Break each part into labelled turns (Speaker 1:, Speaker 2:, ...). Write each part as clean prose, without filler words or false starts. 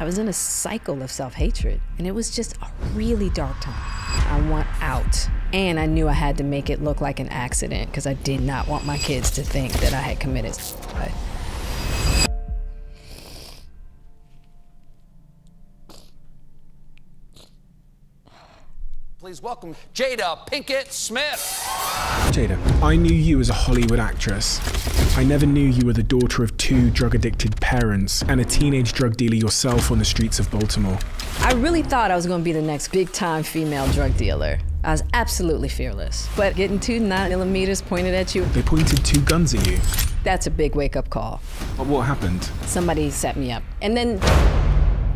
Speaker 1: I was in a cycle of self-hatred, and it was just a really dark time. I want out, and I knew I had to make it look like an accident because I did not want my kids to think that I had committed suicide.
Speaker 2: Please welcome Jada Pinkett Smith.
Speaker 3: Jada, I knew you as a Hollywood actress. I never knew you were the daughter of 2 drug-addicted parents and a teenage drug dealer yourself on the streets of Baltimore.
Speaker 1: I really thought I was going to be the next big-time female drug dealer. I was absolutely fearless. But getting 2 9mm pointed at you...
Speaker 3: They pointed 2 guns at you.
Speaker 1: That's a big wake-up call.
Speaker 3: But what happened?
Speaker 1: Somebody set me up. And then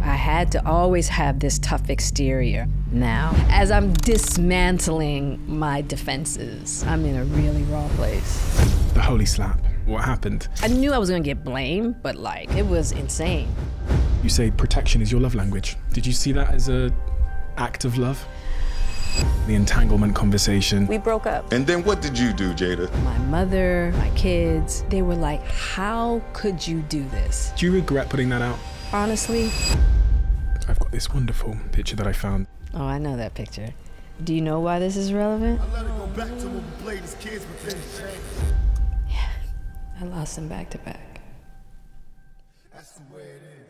Speaker 1: I had to always have this tough exterior. Now, as I'm dismantling my defenses, I'm in a really raw place.
Speaker 3: The holy slap. What happened?
Speaker 1: I knew I was gonna get blamed, but like, it was insane.
Speaker 3: You say protection is your love language. Did you see that as an act of love? The entanglement conversation.
Speaker 1: We broke up.
Speaker 4: And then what did you do, Jada?
Speaker 1: My mother, my kids, they were like, how could you do this?
Speaker 3: Do you regret putting that out?
Speaker 1: Honestly.
Speaker 3: I've got this wonderful picture that I found.
Speaker 1: Oh, I know that picture. Do you know why this is relevant?
Speaker 5: I let it go back to when we played as kids, but things changed.
Speaker 1: Yeah, I lost them back to back.
Speaker 5: That's the way it is.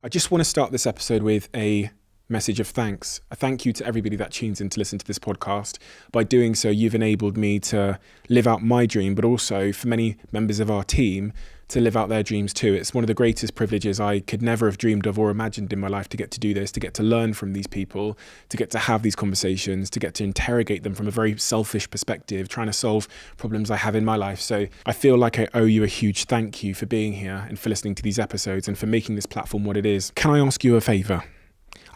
Speaker 3: I just want to start this episode with a message of thanks. A thank you to everybody that tunes in to listen to this podcast. By doing so, you've enabled me to live out my dream, but also for many members of our team to live out their dreams too. It's one of the greatest privileges I could never have dreamed of or imagined in my life, to get to do this, to get to learn from these people, to get to have these conversations, to get to interrogate them from a very selfish perspective, trying to solve problems I have in my life. So I feel like I owe you a huge thank you for being here and for listening to these episodes and for making this platform what it is. Can I ask you a favor?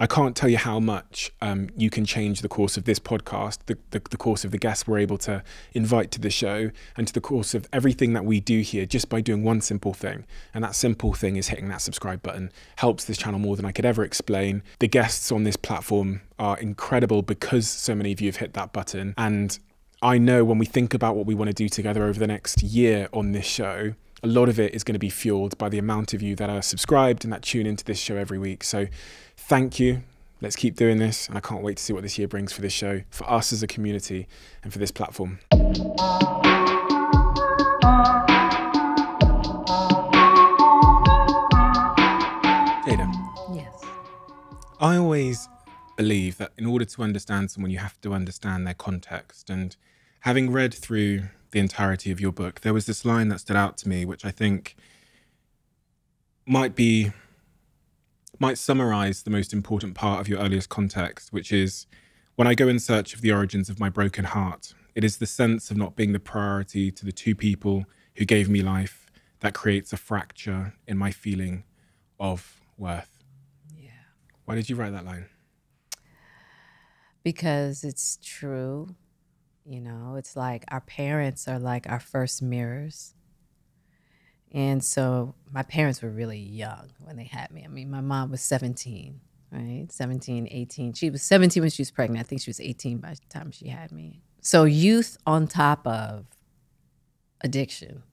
Speaker 3: I can't tell you how much you can change the course of this podcast, the course of the guests we're able to invite to the show, and to the course of everything that we do here, just by doing one simple thing. And that simple thing is hitting that subscribe button. Helps this channel more than I could ever explain. The guests on this platform are incredible because so many of you have hit that button. And I know when we think about what we want to do together over the next year on this show, a lot of it is going to be fueled by the amount of you that are subscribed and that tune into this show every week. So thank you. Let's keep doing this. And I can't wait to see what this year brings for this show, for us as a community, and for this platform. Jada.
Speaker 1: Yes.
Speaker 3: I always believe that in order to understand someone, you have to understand their context. And having read through the entirety of your book, there was this line that stood out to me, which I think might summarize the most important part of your earliest context, which is, when I go in search of the origins of my broken heart, it is the sense of not being the priority to the 2 people who gave me life that creates a fracture in my feeling of worth.
Speaker 1: Yeah.
Speaker 3: Why did you write that line?
Speaker 1: Because it's true. You know, it's like our parents are like our first mirrors. And so my parents were really young when they had me. I mean, my mom was 17, right? 17, 18. She was 17 when she was pregnant. I think she was 18 by the time she had me. So youth on top of addiction.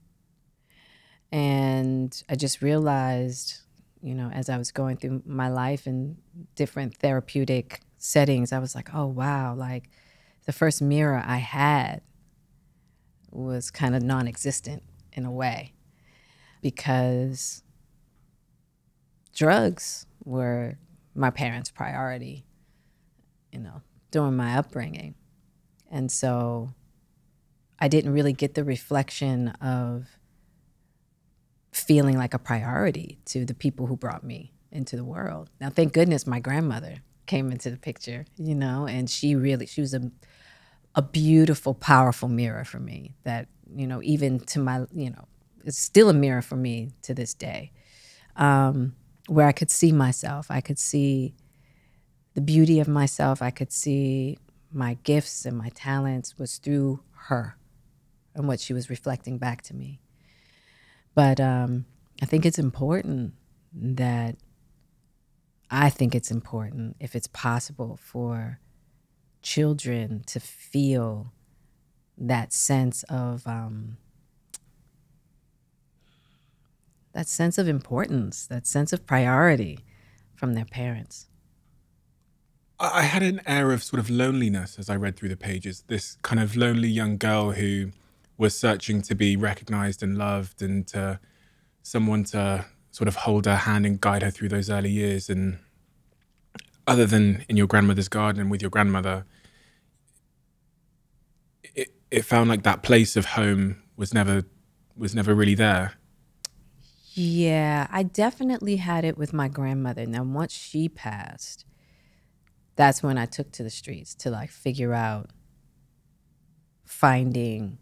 Speaker 1: And I just realized, you know, as I was going through my life in different therapeutic settings, I was like, oh, wow, like the first mirror I had was kind of non-existent in a way, because drugs were my parents' priority, you know, during my upbringing. And so I didn't really get the reflection of feeling like a priority to the people who brought me into the world. Now, thank goodness my grandmother came into the picture, you know, and she was a beautiful, powerful mirror for me that, you know, even to my, you know, it's still a mirror for me to this day, where I could see myself. I could see the beauty of myself. I could see my gifts and my talents was through her and what she was reflecting back to me. But I think it's important that, if it's possible for children to feel that sense of that sense of importance, that sense of priority from their parents.
Speaker 3: I had an air of sort of loneliness as I read through the pages, this kind of lonely young girl who was searching to be recognized and loved and to someone to sort of hold her hand and guide her through those early years. And other than in your grandmother's garden and with your grandmother, it found like that place of home was never really there.
Speaker 1: Yeah, I definitely had it with my grandmother. Now, once she passed, that's when I took to the streets to like figure out finding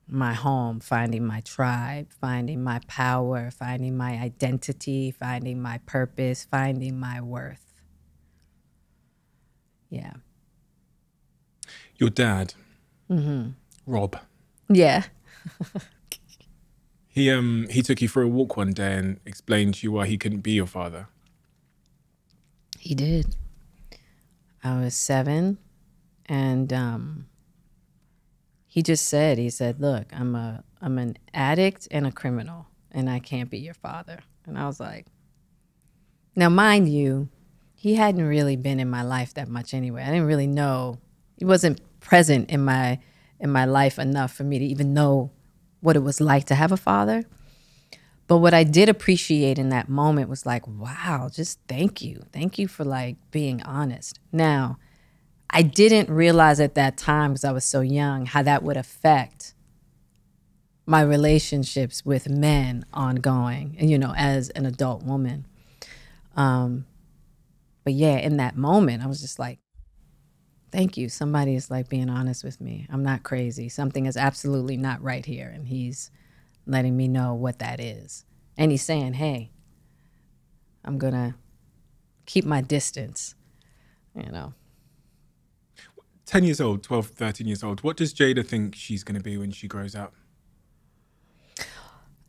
Speaker 1: my home, finding my tribe, finding my power, finding my identity, finding my purpose, finding my worth. Yeah.
Speaker 3: Your dad, Rob.
Speaker 1: Yeah.
Speaker 3: He took you for a walk one day and explained to you why he couldn't be your father.
Speaker 1: He did. I was 7, and he just said, look, I'm an addict and a criminal, and I can't be your father. And I was like, now mind you, he hadn't really been in my life that much anyway. I didn't really know. He wasn't present in my life enough for me to even know what it was like to have a father. But what I did appreciate in that moment was like, wow, just thank you. Thank you for like being honest. Now, I didn't realize at that time, because I was so young, how that would affect my relationships with men ongoing, and, you know, as an adult woman. But yeah, in that moment, I was just like, thank you. Somebody is like being honest with me. I'm not crazy. Something is absolutely not right here. And he's letting me know what that is. And he's saying, hey, I'm going to keep my distance, you know.
Speaker 3: 10 years old, 12, 13 years old. What does Jada think she's going to be when she grows up?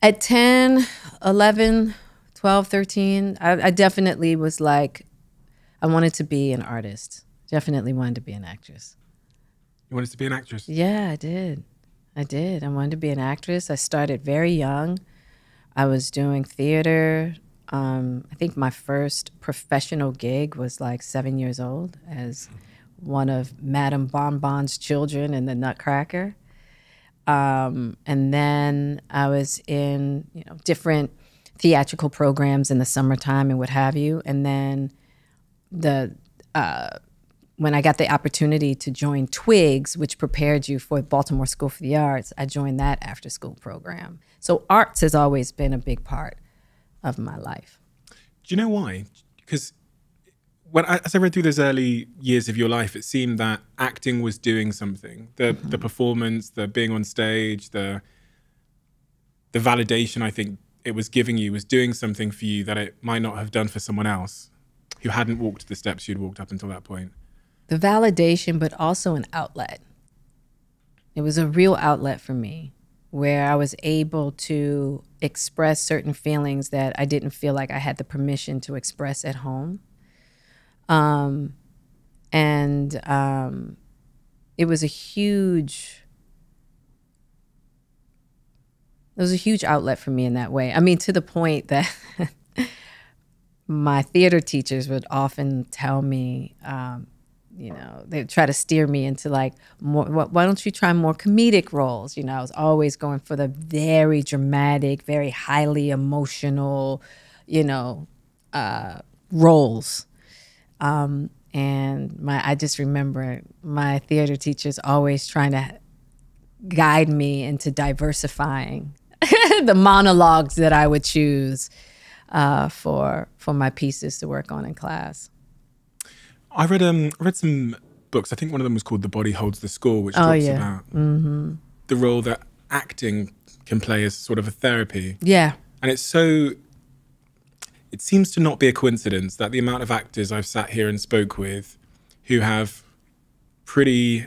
Speaker 1: At 10, 11, 12, 13, I definitely was like, I wanted to be an artist. Definitely wanted to be an actress.
Speaker 3: You wanted to be an actress?
Speaker 1: Yeah, I did. I wanted to be an actress. I started very young. I was doing theater. I think my first professional gig was like 7 years old as one of Madame Bonbon's children in the Nutcracker. And then I was in, you know, different theatrical programs in the summertime and what have you. And then when I got the opportunity to join Twigs, which prepared you for Baltimore School for the Arts, I joined that after school program. So arts has always been a big part of my life.
Speaker 3: Do you know why? Because as I read through those early years of your life, it seemed that acting was doing something. The performance, the being on stage, the validation I think it was giving you was doing something for you that it might not have done for someone else who hadn't walked the steps you'd walked up until that point.
Speaker 1: The validation, but also an outlet. It was a real outlet for me where I was able to express certain feelings that I didn't feel like I had the permission to express at home. It was a huge outlet for me in that way. I mean, to the point that my theater teachers would often tell me, you know, they'd try to steer me into like more, why don't you try more comedic roles? You know, I was always going for the very dramatic, very highly emotional, you know, roles. And I just remember my theater teachers always trying to guide me into diversifying the monologues that I would choose for my pieces to work on in class.
Speaker 3: I read some books. I think one of them was called The Body Holds the Score, which talks about the role that acting can play as sort of a therapy.
Speaker 1: Yeah.
Speaker 3: And it seems to not be a coincidence that the amount of actors I've sat here and spoke with who have pretty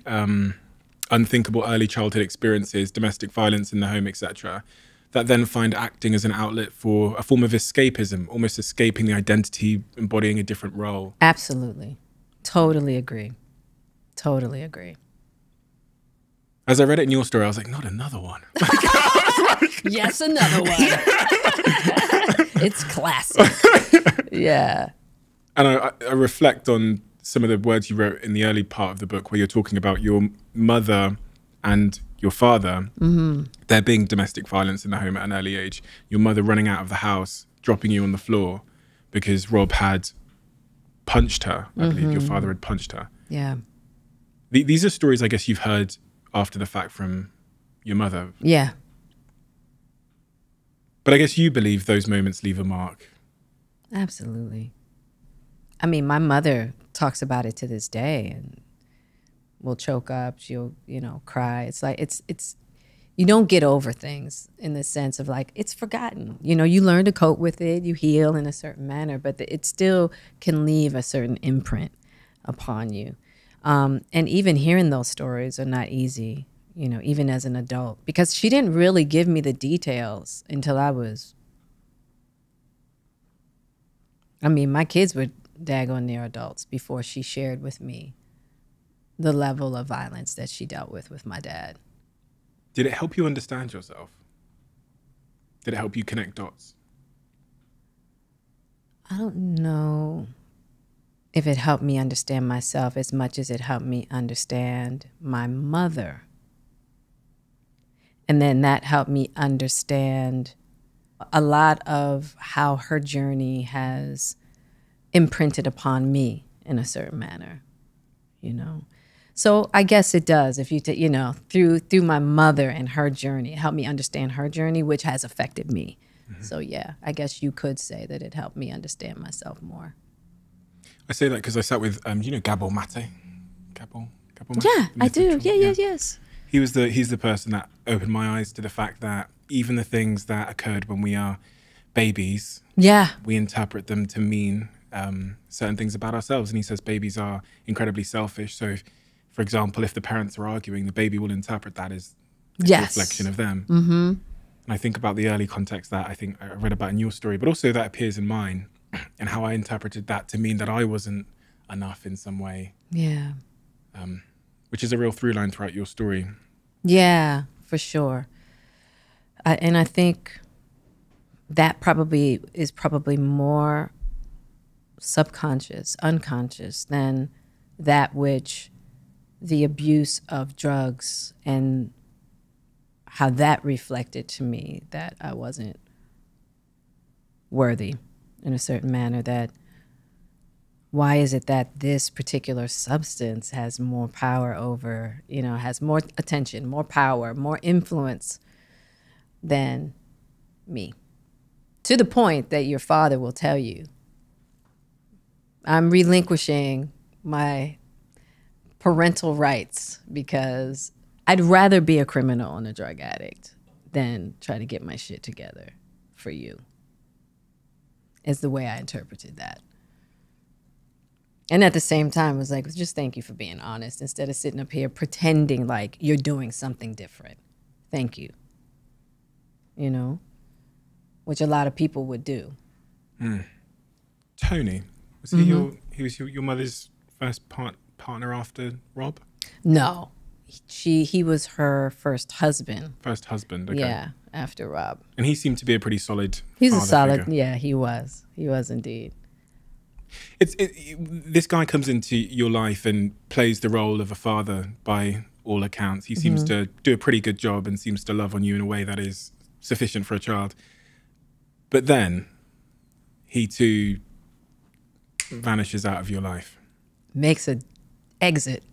Speaker 3: unthinkable early childhood experiences, domestic violence in the home, etc., that then find acting as an outlet for a form of escapism, almost escaping the identity, embodying a different role.
Speaker 1: Absolutely. Totally agree. Totally agree.
Speaker 3: As I read it in your story, I was like, not another one.
Speaker 1: Yes, another one. It's classic. Yeah.
Speaker 3: And I reflect on some of the words you wrote in the early part of the book where you're talking about your mother and your father, there being domestic violence in the home at an early age, your mother running out of the house, dropping you on the floor because Rob had punched her. I believe your father had punched her.
Speaker 1: Yeah.
Speaker 3: These are stories I guess you've heard after the fact from your mother.
Speaker 1: Yeah.
Speaker 3: But I guess you believe those moments leave a mark.
Speaker 1: Absolutely. I mean, my mother talks about it to this day and will choke up. She'll, cry. It's like, it's, you don't get over things in the sense of like, it's forgotten. You learn to cope with it, you heal in a certain manner, but it still can leave a certain imprint upon you. And even hearing those stories are not easy, even as an adult, because she didn't really give me the details until my kids were daggone near adults before she shared with me the level of violence that she dealt with my dad.
Speaker 3: Did it help you understand yourself? Did it help you connect dots?
Speaker 1: I don't know if it helped me understand myself as much as it helped me understand my mother. And then that helped me understand a lot of how her journey has imprinted upon me in a certain manner, So I guess it does. If you, through my mother and her journey, it helped me understand her journey, which has affected me. So yeah, I guess you could say that it helped me understand myself more.
Speaker 3: I say that because I sat with, Gabor Mate? Gabor Mate?
Speaker 1: Yeah, I do. Yes.
Speaker 3: He's the person that opened my eyes to the fact that even the things that occurred when we are babies, we interpret them to mean certain things about ourselves. And he says babies are incredibly selfish. So, for example, if the parents are arguing, the baby will interpret that as a reflection of them. Mm-hmm. And I think about the early context that I think I read about in your story, but also that appears in mine, and how I interpreted that to mean that I wasn't enough in some way.
Speaker 1: Yeah.
Speaker 3: Which is a real through line throughout your story.
Speaker 1: Yeah, for sure. And I think that is probably more subconscious, unconscious than that which the abuse of drugs and how that reflected to me that I wasn't worthy in a certain manner. That why is it that this particular substance has more power over, has more attention, more power, more influence than me? To the point that your father will tell you, I'm relinquishing my parental rights because I'd rather be a criminal and a drug addict than try to get my shit together for you, is the way I interpreted that. And at the same time, I was like, just thank you for being honest instead of sitting up here pretending like you're doing something different. Thank you. Which a lot of people would do.
Speaker 3: Tony, was he was your mother's first partner after Rob?
Speaker 1: No, he was her first husband.
Speaker 3: First husband, okay.
Speaker 1: Yeah, after Rob.
Speaker 3: And he seemed to be a pretty solid
Speaker 1: He's
Speaker 3: father
Speaker 1: a solid,
Speaker 3: figure.
Speaker 1: yeah, he was indeed.
Speaker 3: This guy comes into your life and plays the role of a father by all accounts. He seems to do a pretty good job and seems to love on you in a way that is sufficient for a child. But then he too vanishes out of your life.
Speaker 1: Makes an exit.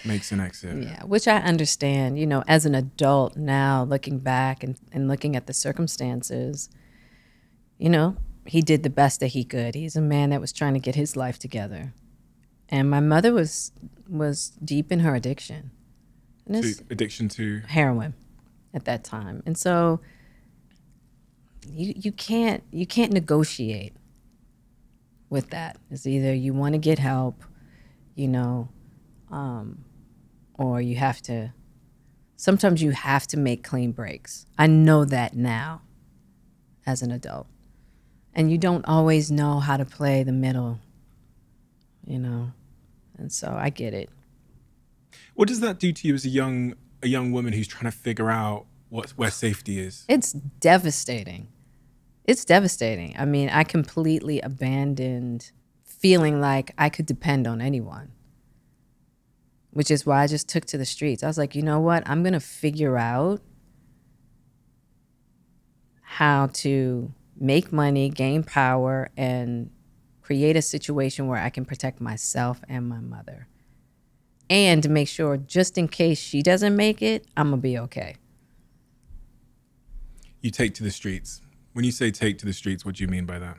Speaker 3: Makes an exit.
Speaker 1: Yeah, which I understand, as an adult now, looking back and looking at the circumstances, he did the best that he could. He's a man that was trying to get his life together. And my mother was deep in her addiction.
Speaker 3: Addiction to?
Speaker 1: Heroin at that time. And so you can't negotiate with that. It's either you want to get help, or you have to, sometimes you have to make clean breaks. I know that now as an adult. And you don't always know how to play the middle, and so I get it.
Speaker 3: What does that do to you as a young woman who's trying to figure out where safety is?
Speaker 1: It's devastating. It's devastating. I mean, I completely abandoned feeling like I could depend on anyone, which is why I just took to the streets. I was like, you know what? I'm going to figure out how to make money, gain power, and create a situation where I can protect myself and my mother. And to make sure, just in case she doesn't make it, I'm going to be okay.
Speaker 3: You take to the streets. When you say take to the streets, what do you mean by that?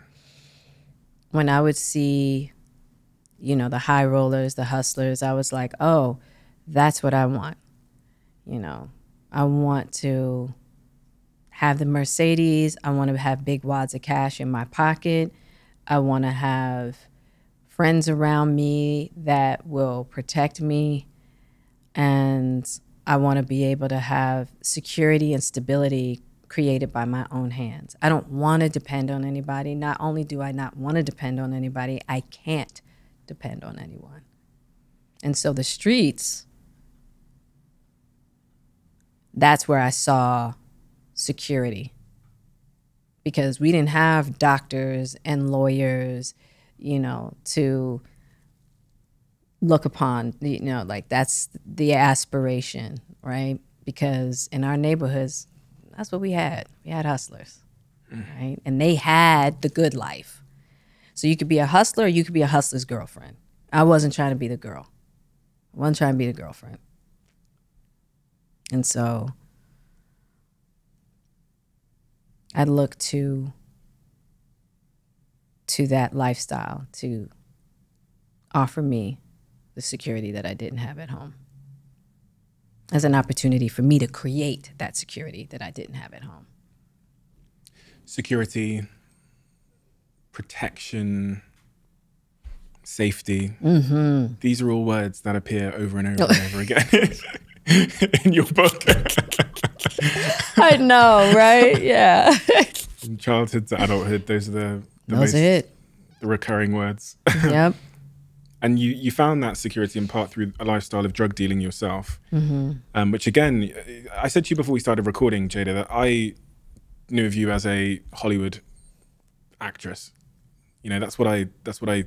Speaker 1: When I would see, you know, the high rollers, the hustlers, I was like, oh, that's what I want. You know, I want to have the Mercedes. I want to have big wads of cash in my pocket. I want to have friends around me that will protect me. And I want to be able to have security and stability created by my own hands. I don't want to depend on anybody. Not only do I not want to depend on anybody, I can't depend on anyone. And so the streets, that's where I saw security, because we didn't have doctors and lawyers, you know, to look upon, you know, like that's the aspiration, right? Because in our neighborhoods, that's what we had. We had hustlers, right? And they had the good life. So you could be a hustler or you could be a hustler's girlfriend. I wasn't trying to be the girl. I wasn't trying to be the girlfriend. And so I look to that lifestyle to offer me the security that I didn't have at home, as an opportunity for me to create that security that I didn't have at home.
Speaker 3: Security, protection, safety. These are all words that appear over and over and over again in your book.
Speaker 1: I know, right? Yeah.
Speaker 3: From childhood to adulthood, those are
Speaker 1: the
Speaker 3: recurring words.
Speaker 1: Yep.
Speaker 3: And you found that security in part through a lifestyle of drug dealing yourself, which again, I said to you before we started recording, Jada, that I knew of you as a Hollywood actress. You know, that's what I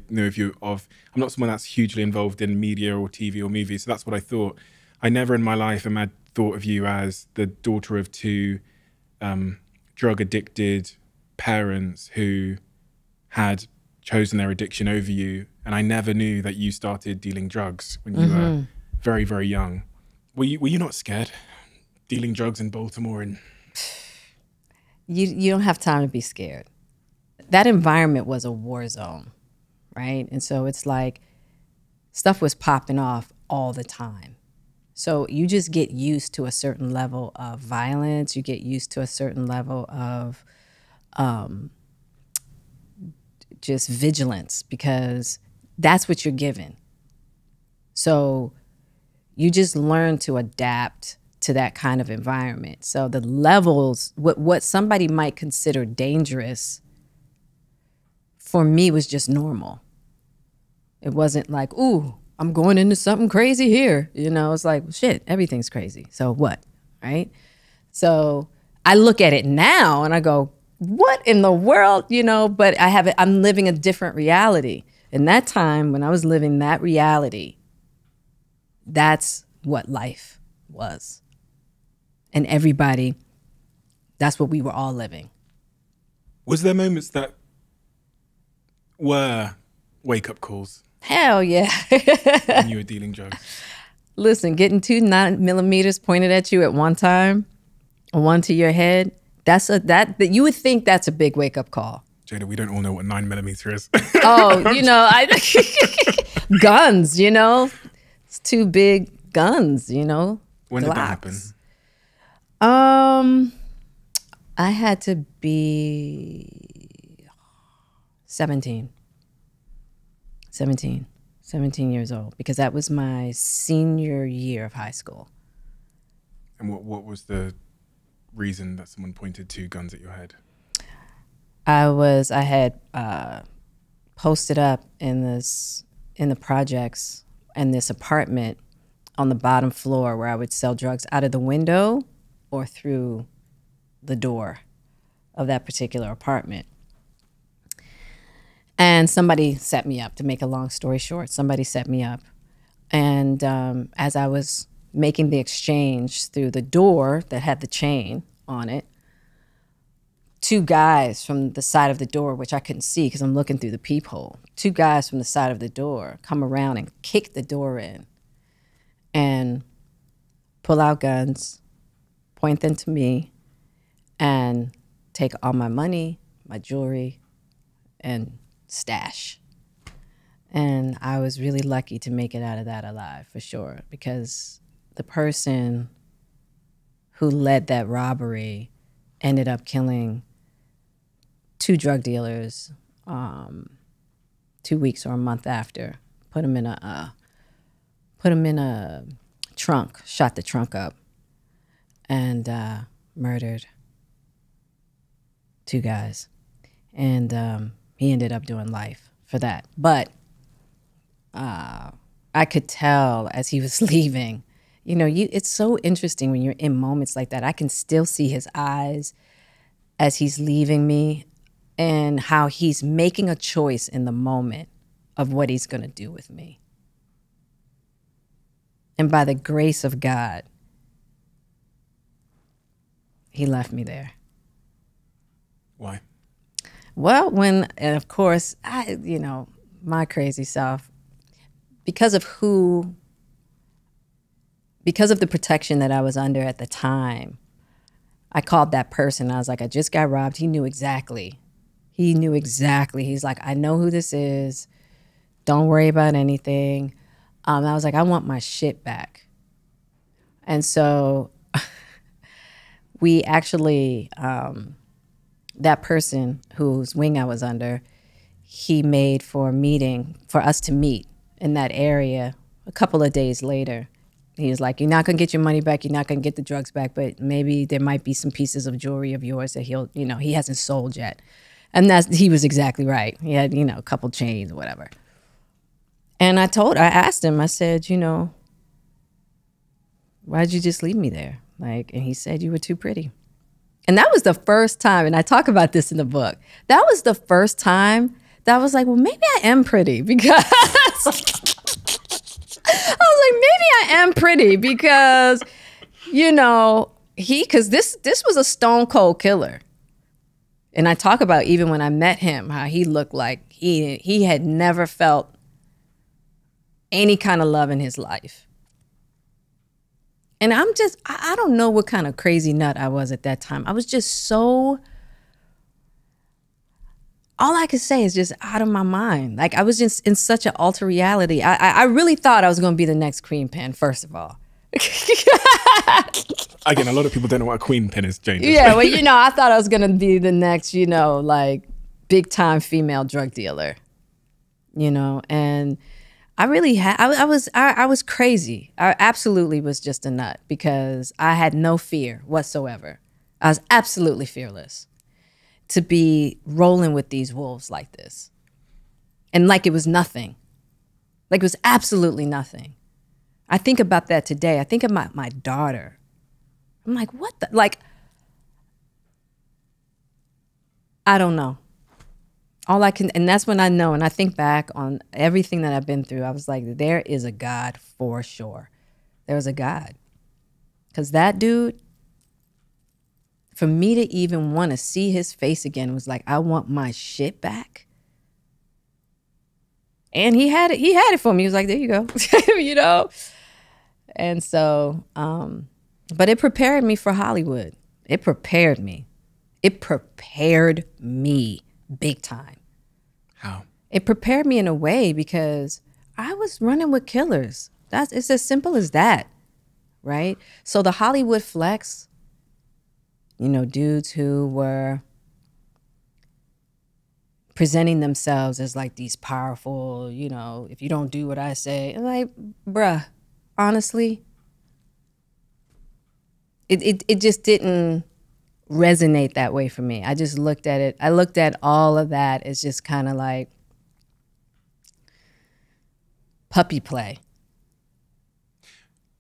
Speaker 3: knew of you of. I'm not someone that's hugely involved in media or TV or movies, so that's what I thought. I never in my life had thought of you as the daughter of two drug addicted parents who had chosen their addiction over you. And I never knew that you started dealing drugs when you were very, very young. Were you not scared dealing drugs in Baltimore? And
Speaker 1: you don't have time to be scared. That environment was a war zone, right? And so it's like stuff was popping off all the time. So you just get used to a certain level of violence. You get used to a certain level of just vigilance, because that's what you're given. So you just learn to adapt to that kind of environment. So the levels, what somebody might consider dangerous, for me was just normal. It wasn't like, ooh, I'm going into something crazy here. You know, it's like, well, shit, everything's crazy. So what, right? So I look at it now and I go, what in the world, you know? But I'm living a different reality. In that time, when I was living that reality, that's what life was. And everybody, that's what we were all living.
Speaker 3: Was there moments that were wake-up calls?
Speaker 1: Hell yeah.
Speaker 3: When you were dealing drugs?
Speaker 1: Listen, getting 2 9mm pointed at you at one time, one to your head, that you would think that's a big wake-up call.
Speaker 3: Jada, we don't all know what 9mm is.
Speaker 1: Oh, you know, guns, you know, it's 2 big guns, you know.
Speaker 3: When did that happen?
Speaker 1: I had to be 17 years old, because that was my senior year of high school.
Speaker 3: And what was the reason that someone pointed 2 guns at your head?
Speaker 1: I had posted up in the projects in this apartment on the bottom floor where I would sell drugs out of the window or through the door of that particular apartment. And somebody set me up, to make a long story short. Somebody set me up. And as I was making the exchange through the door that had the chain on it, two guys from the side of the door, which I couldn't see because I'm looking through the peephole, two guys from the side of the door come around and kick the door in and pull out guns, point them to me, and take all my money, my jewelry, and stash. And I was really lucky to make it out of that alive, for sure, because the person who led that robbery ended up killing 2 drug dealers 2 weeks or a month after. Put them in a trunk, shot the trunk up, and murdered 2 guys. And he ended up doing life for that. But I could tell as he was leaving, you know, it's so interesting when you're in moments like that. I can still see his eyes as he's leaving me, and how he's making a choice in the moment of what he's going to do with me. And by the grace of God, he left me there.
Speaker 3: Why?
Speaker 1: Well, and of course, my crazy self, because of the protection that I was under at the time, I called that person. I was like, I just got robbed. He knew exactly. He's like, I know who this is. Don't worry about anything. I was like, I want my shit back. And so we actually, that person whose wing I was under, he made for a meeting for us to meet in that area a couple of days later. He was like, you're not going to get your money back. You're not going to get the drugs back, but maybe there might be some pieces of jewelry of yours that he hasn't sold yet. And he was exactly right. He had, a couple chains or whatever. And I asked him, I said, why'd you just leave me there? And he said, you were too pretty. And that was the first time, and I talk about this in the book, that was the first time that I was like, well, maybe I am pretty, because I was like, maybe I am pretty because, because this was a stone cold killer. And I talk about, even when I met him, how he looked like he had never felt any kind of love in his life. And I don't know what kind of crazy nut I was at that time. I was just all I could say is just out of my mind. I was just in such an alter reality. I really thought I was going to be the next Queen Pen, first of all.
Speaker 3: Again, a lot of people don't know what a queen pin is, Jane.
Speaker 1: Yeah, well, I thought I was going to be the next, big time female drug dealer, and I really I was crazy. I absolutely was just a nut, because I had no fear whatsoever. I was absolutely fearless to be rolling with these wolves like this. And like it was nothing. Like it was absolutely nothing. I think about that today. I think about my daughter. I'm like, what the, I don't know. And that's when I know, and I think back on everything that I've been through, I was like, there is a God for sure. There's a God. Because that dude, for me to even want to see his face again was like, I want my shit back. And he had it for me. He was like, there you go, And so, but it prepared me for Hollywood. It prepared me. It prepared me big time.
Speaker 3: How?
Speaker 1: It prepared me in a way because I was running with killers. It's as simple as that, right? So the Hollywood flex, dudes who were presenting themselves as like these powerful, if you don't do what I say, I'm like, bruh, honestly, it just didn't resonate that way for me. I just looked at it. I looked at all of that as just kind of like puppy play.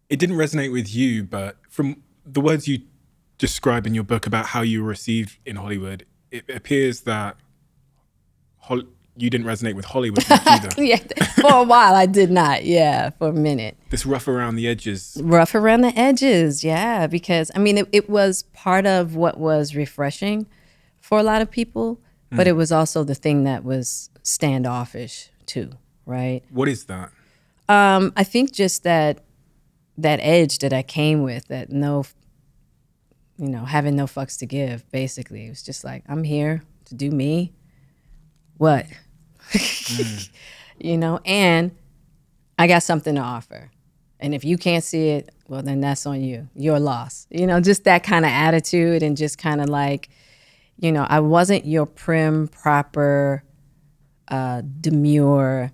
Speaker 3: It didn't resonate with you, but from the words you describe in your book about how you were received in Hollywood, it appears that you didn't resonate with Hollywood much either.
Speaker 1: Yeah, for a while I did not. Yeah, for a minute.
Speaker 3: This rough around the edges.
Speaker 1: Rough around the edges, yeah. Because, I mean, it was part of what was refreshing for a lot of people, but it was also the thing that was standoffish too, right?
Speaker 3: What is that?
Speaker 1: I think just that edge that I came with, that having no fucks to give, basically. It was just like, I'm here to do me. What? And I got something to offer. And if you can't see it, well, then that's on you. Your loss. Just that kind of attitude, and just kind of like, I wasn't your prim, proper, demure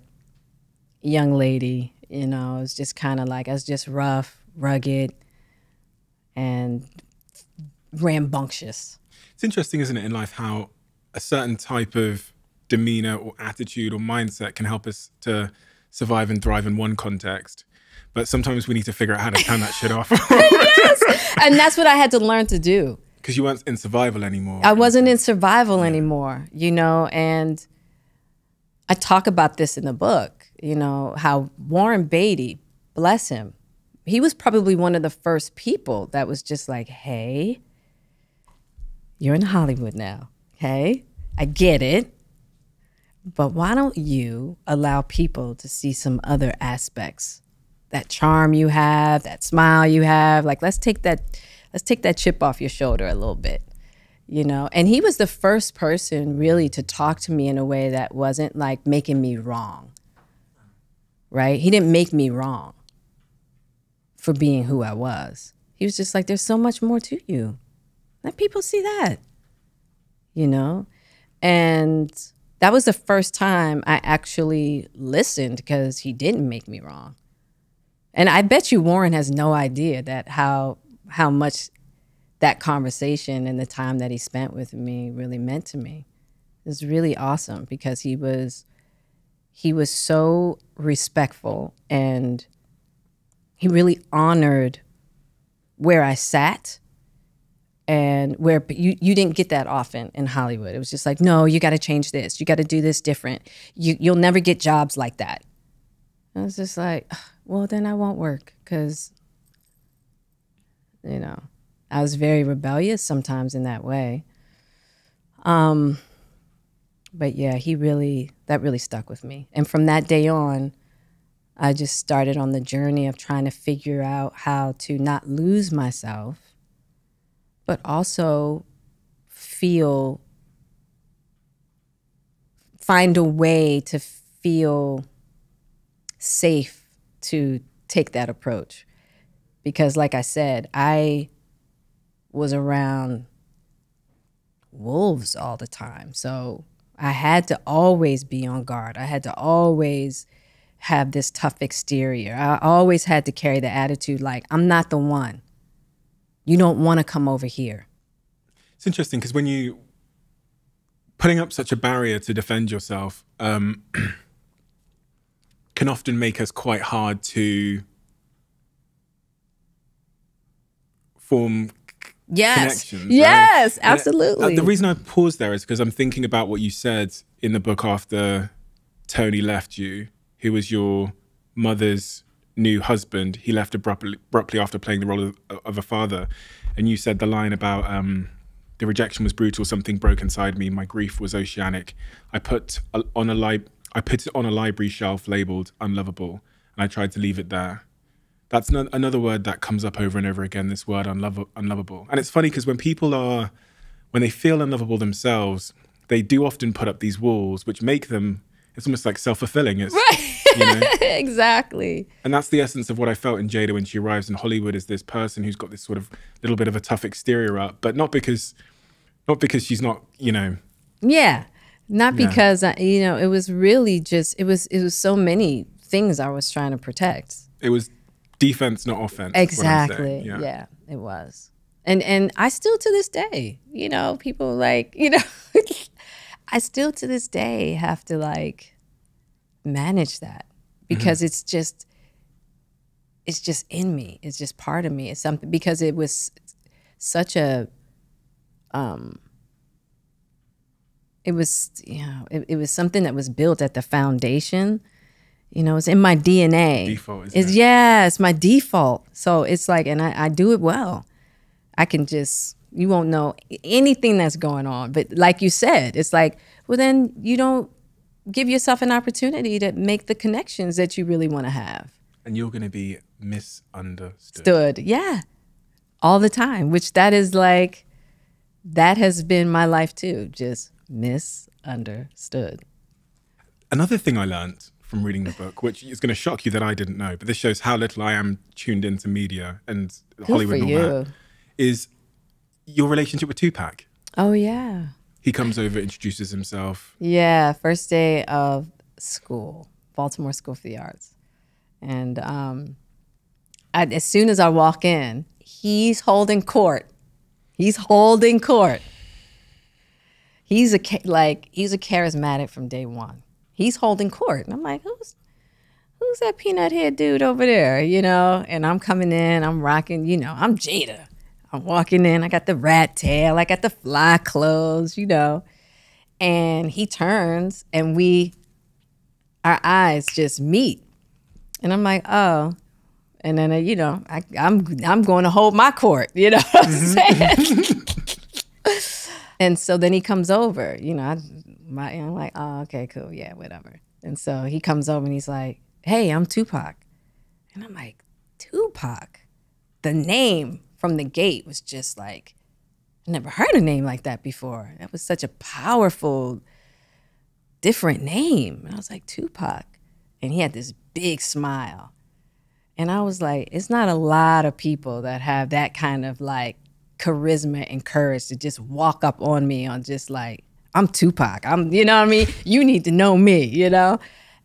Speaker 1: young lady. It was just kind of like, I was just rough, rugged, and rambunctious.
Speaker 3: It's interesting, isn't it, in life, how a certain type of demeanor or attitude or mindset can help us to survive and thrive in one context. But sometimes we need to figure out how to turn that shit off.
Speaker 1: Yes. And that's what I had to learn to do.
Speaker 3: Because you weren't in survival anymore.
Speaker 1: I wasn't in survival anymore, and I talk about this in the book, how Warren Beatty, bless him, he was probably one of the first people that was just like, hey, you're in Hollywood now, okay? I get it. But why don't you allow people to see some other aspects, that charm you have, that smile you have? Like, let's take that chip off your shoulder a little bit, And he was the first person really to talk to me in a way that wasn't like making me wrong, right? He didn't make me wrong for being who I was. He was just like, there's so much more to you. Let people see that, And that was the first time I actually listened, because he didn't make me wrong. And I bet you Warren has no idea that how much that conversation and the time that he spent with me really meant to me. It was really awesome, because he was so respectful, and he really honored where I sat. And where you didn't get that often in Hollywood. It was just like, no, you got to change this. You got to do this different. You'll never get jobs like that. I was just like, well, then I won't work, because, I was very rebellious sometimes in that way. But yeah, that really stuck with me. And from that day on, I just started on the journey of trying to figure out how to not lose myself, but also find a way to feel safe to take that approach. Because like I said, I was around wolves all the time. So I had to always be on guard. I had to always have this tough exterior. I always had to carry the attitude like, I'm not the one. You don't want to come over here.
Speaker 3: It's interesting, because when you putting up such a barrier to defend yourself can often make us quite hard to form connections.
Speaker 1: Yes,
Speaker 3: right?
Speaker 1: absolutely.
Speaker 3: The reason I paused there is because I'm thinking about what you said in the book after Tony left you, who was your mother's new husband. He left abruptly after playing the role of a father. And you said the line about the rejection was brutal, something broke inside me, my grief was oceanic. I put it on a library shelf labeled unlovable, and I tried to leave it there. That's another word that comes up over and over again, this word unlovable. And it's funny, because when they feel unlovable themselves, they do often put up these walls, which make them, it's almost like self-fulfilling. It's,
Speaker 1: right. Exactly.
Speaker 3: And that's the essence of what I felt in Jada when she arrives in Hollywood, as this person who's got this sort of little bit of a tough exterior up, but not because she's not,
Speaker 1: Yeah, not because, it was really just, it was so many things I was trying to protect.
Speaker 3: It was defense, not offense.
Speaker 1: Exactly. Yeah, it was. And I still to this day, people like, I still to this day have to like manage that, because it's just in me. It's just part of me. It's something, because it was such a, it was, it was something that was built at the foundation. It's in my DNA.
Speaker 3: Default, isn't it?
Speaker 1: Yeah, it's my default. So it's like, and I do it well. I can just, you won't know anything that's going on. But like you said, it's like, well, then you don't give yourself an opportunity to make the connections that you really want to have.
Speaker 3: And you're going to be misunderstood.
Speaker 1: Yeah, all the time, which that is like, that has been my life too, just misunderstood.
Speaker 3: Another thing I learned from reading the book, which is going to shock you that I didn't know, but this shows how little I am tuned into media and Hollywood and all that, is your relationship with Tupac.
Speaker 1: Oh, yeah.
Speaker 3: He comes over, introduces himself.
Speaker 1: Yeah, first day of school, Baltimore School for the Arts. And as soon as I walk in, he's holding court. He's holding court. He's a charismatic from day one. He's holding court. And I'm like, who's that peanut head dude over there, And I'm coming in, I'm rocking, I'm Jada. I'm walking in, I got the rat tail, I got the fly clothes, And he turns and our eyes just meet. And I'm like, oh. And then, I'm going to hold my court, what I'm saying? And so then he comes over, I'm like, oh, okay, cool, yeah, whatever. And so he comes over and he's like, hey, I'm Tupac. And I'm like, Tupac? The name from the gate was just like, I never heard a name like that before. That was such a powerful, different name. And I was like, Tupac. And he had this big smile. And I was like, it's not a lot of people that have that kind of like charisma and courage to just walk up on me on just like, I'm Tupac. You know what I mean? You need to know me,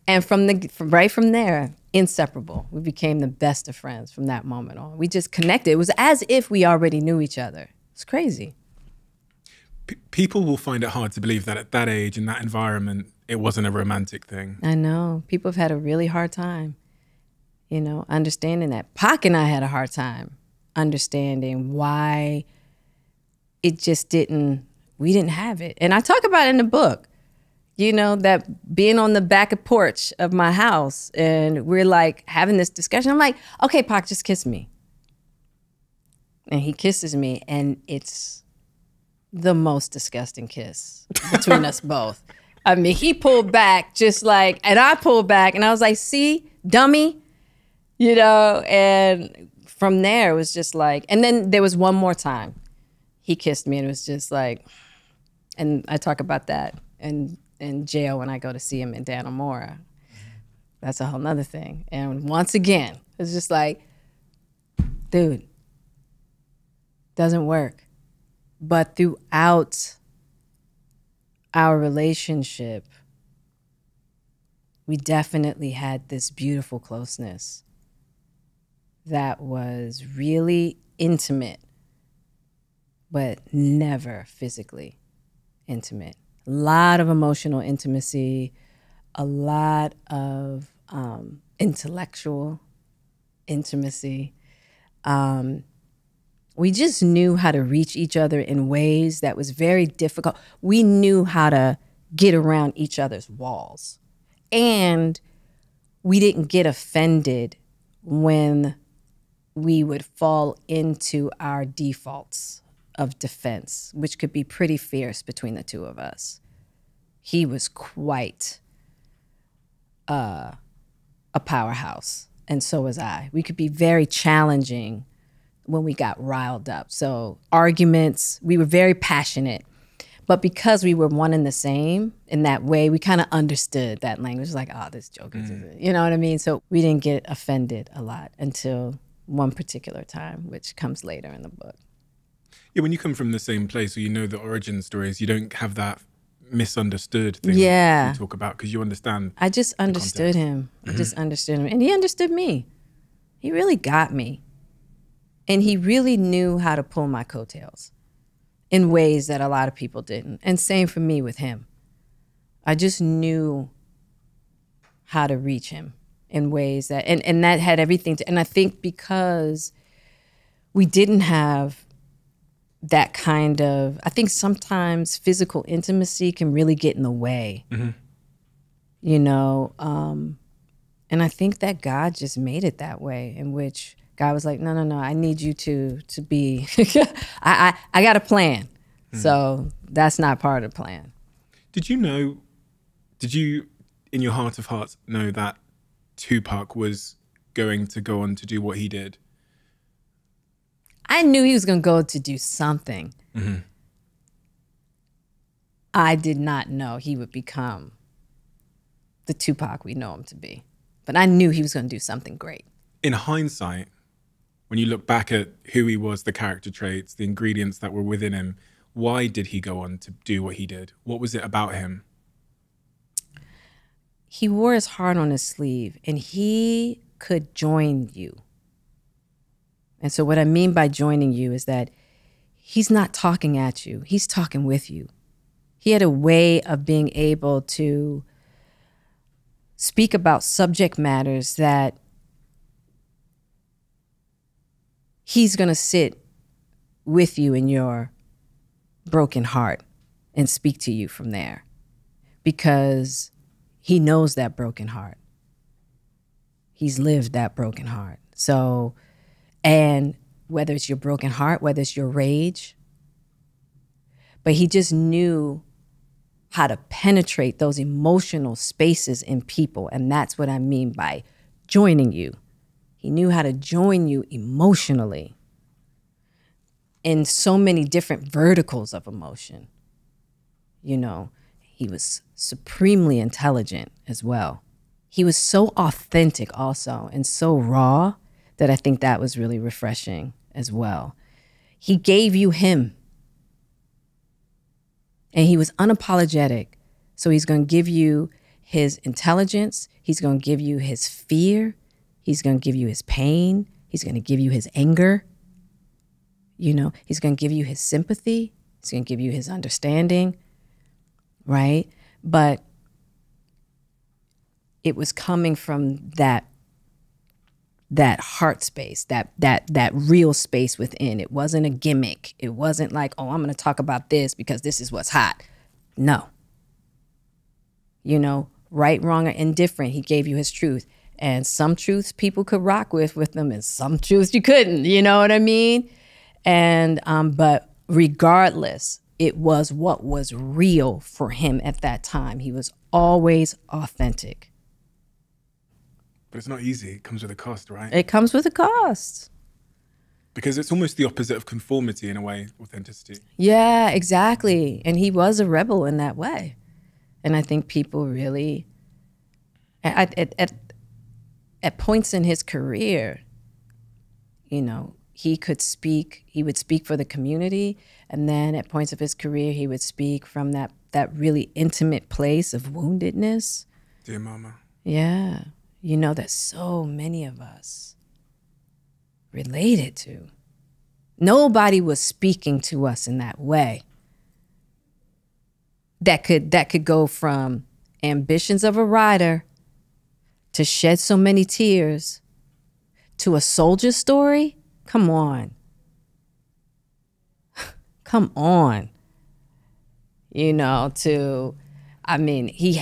Speaker 1: And from there, inseparable. We became the best of friends from that moment on. We just connected. It was as if we already knew each other. It's crazy.
Speaker 3: People will find it hard to believe that at that age, in that environment, it wasn't a romantic thing.
Speaker 1: I know. People have had a really hard time, understanding that. Pac and I had a hard time understanding why it just we didn't have it. And I talk about it in the book, that being on the back porch of my house and we're like having this discussion. I'm like, okay, Pac, just kiss me. And he kisses me and it's the most disgusting kiss between us both. I mean, he pulled back just like, and I pulled back and I was like, see, dummy, and from there it was just like, and then there was one more time he kissed me and it was just like, and I talk about that in jail when I go to see him in Dannemora. That's a whole nother thing. And once again, it's just like, dude, doesn't work. But throughout our relationship, we definitely had this beautiful closeness that was really intimate, but never physically intimate. A lot of emotional intimacy, a lot of intellectual intimacy. We just knew how to reach each other in ways that was very difficult. We knew how to get around each other's walls. And we didn't get offended when we would fall into our defaults of defense, which could be pretty fierce between the two of us. He was quite a powerhouse, and so was I. We could be very challenging when we got riled up. So arguments, we were very passionate. But because we were one and the same in that way, we kind of understood that language. Like, oh, this joke is, you know what I mean? So we didn't get offended a lot until one particular time, which comes later in the book.
Speaker 3: Yeah, when you come from the same place or you know the origin stories, you don't have that misunderstood thing
Speaker 1: you
Speaker 3: talk about because you understand.
Speaker 1: I just understood him. I just understood him. And he understood me. He really got me. And he really knew how to pull my coattails in ways that a lot of people didn't. And same for me with him. I just knew how to reach him in ways that, and that had everything to, and I think because we didn't have that kind of, I think sometimes physical intimacy can really get in the way, you know? And I think that God just made it that way, in which God was like, no, I need you to be, I got a plan. So that's not part of the plan.
Speaker 3: Did you, in your heart of hearts, know that Tupac was going to go on to do what he did?
Speaker 1: I knew he was going to go to do something. I did not know he would become the Tupac we know him to be. But I knew he was going to do something great.
Speaker 3: In hindsight, when you look back at who he was, the character traits, the ingredients that were within him, why did he go on to do what he did? What was it about him?
Speaker 1: He wore his heart on his sleeve, and he could join you. And so what I mean by joining you is that he's not talking at you. He's talking with you. He had a way of being able to speak about subject matters that he's going to sit with you in your broken heart and speak to you from there, because he knows that broken heart. He's lived that broken heart. So, and whether it's your broken heart, whether it's your rage, but he just knew how to penetrate those emotional spaces in people. And that's what I mean by joining you. He knew how to join you emotionally in so many different verticals of emotion. You know, he was supremely intelligent as well. He was so authentic also, and so raw, that I think that was really refreshing as well. He gave you him. And he was unapologetic. So he's going to give you his intelligence. He's going to give you his fear. He's going to give you his pain. He's going to give you his anger. You know, he's going to give you his sympathy. He's going to give you his understanding, right? But it was coming from that heart space, that real space within. It wasn't a gimmick. It wasn't like, oh, I'm going to talk about this because this is what's hot. No. You know, right, wrong, or indifferent, he gave you his truth. And some truths people could rock with them, and some truths you couldn't, you know what I mean? And, but regardless, it was what was real for him at that time. He was always authentic.
Speaker 3: But it's not easy. It comes with a cost, right?
Speaker 1: It comes with a cost.
Speaker 3: Because it's almost the opposite of conformity in a way, authenticity.
Speaker 1: Yeah, exactly. And he was a rebel in that way. And I think people really, at points in his career, you know, he would speak for the community. And then at points of his career, he would speak from that really intimate place of woundedness.
Speaker 3: Dear mama.
Speaker 1: Yeah. You know, that so many of us related to. Nobody was speaking to us in that way. That could go from ambitions of a writer to shed so many tears to a soldier story. Come on. Come on. You know, I mean, he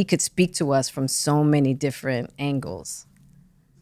Speaker 1: could speak to us from so many different angles.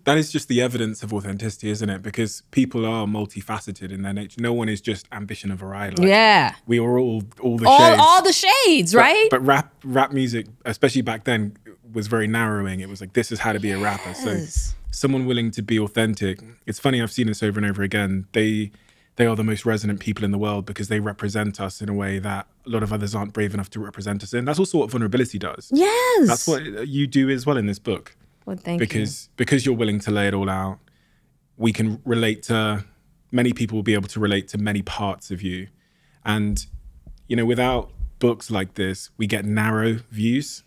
Speaker 3: That is just the evidence of authenticity, isn't it? Because people are multifaceted in their nature. No one is just ambition of a rider. Like,
Speaker 1: yeah.
Speaker 3: We are all the shades.
Speaker 1: All the shades, right?
Speaker 3: But rap music, especially back then, was very narrowing. It was like, this is how to be a rapper. So someone willing to be authentic. It's funny, I've seen this over and over again. They are the most resonant people in the world because they represent us in a way that a lot of others aren't brave enough to represent us in. That's also what vulnerability does.
Speaker 1: Yes.
Speaker 3: That's what you do as well in this book.
Speaker 1: Well, thank you.
Speaker 3: Because you're willing to lay it all out, we can relate to, many people will be able to relate to many parts of you. And, you know, without books like this, we get narrow views.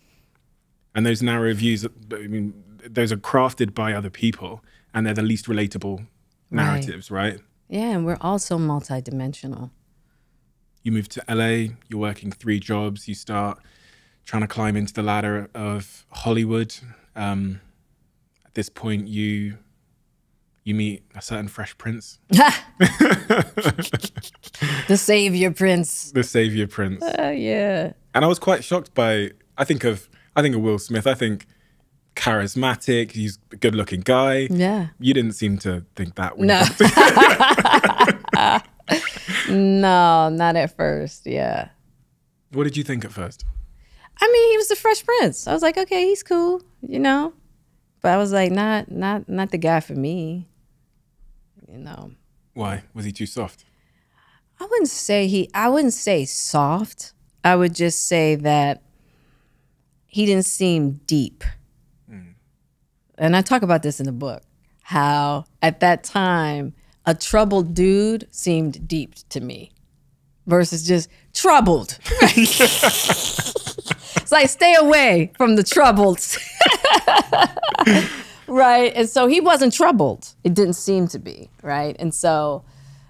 Speaker 3: And those narrow views, I mean, those are crafted by other people and they're the least relatable narratives, right?
Speaker 1: Yeah, and we're also multidimensional.
Speaker 3: You move to LA, you're working 3 jobs, you start trying to climb into the ladder of Hollywood. At this point, you you meet a certain Fresh Prince.
Speaker 1: The Savior Prince.
Speaker 3: The Savior Prince.
Speaker 1: Yeah.
Speaker 3: And I was quite shocked by, I think of Will Smith. I think charismatic, he's a good looking guy.
Speaker 1: Yeah.
Speaker 3: You didn't seem to think that. When
Speaker 1: No.
Speaker 3: you
Speaker 1: No, not at first. Yeah.
Speaker 3: What did you think at first?
Speaker 1: I mean, he was the Fresh Prince. I was like, okay, he's cool, you know? But I was like, not the guy for me, you know?
Speaker 3: Why? Was he too soft?
Speaker 1: I wouldn't say soft. I would just say that he didn't seem deep. And I talk about this in the book, how at that time, a troubled dude seemed deep to me versus just troubled. It's like, stay away from the troubles. Right? And so he wasn't troubled. It didn't seem to be, right? And so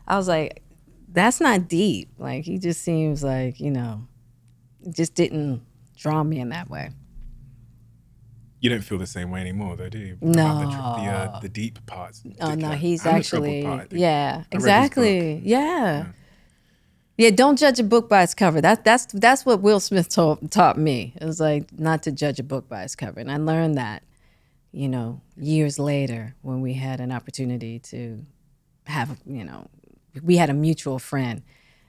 Speaker 1: I was like, that's not deep. Like, he just seems like, you know, it just didn't draw me in that way.
Speaker 3: You don't feel the same way anymore, though, do you?
Speaker 1: No.
Speaker 3: About the deep parts.
Speaker 1: Oh, no, he's
Speaker 3: and
Speaker 1: actually,
Speaker 3: part,
Speaker 1: yeah,
Speaker 3: I read his book.
Speaker 1: exactly. Yeah. Yeah, don't judge a book by its cover. That's what Will Smith taught me. It was like not to judge a book by its cover. And I learned that, you know, years later when we had an opportunity to have, you know, we had a mutual friend.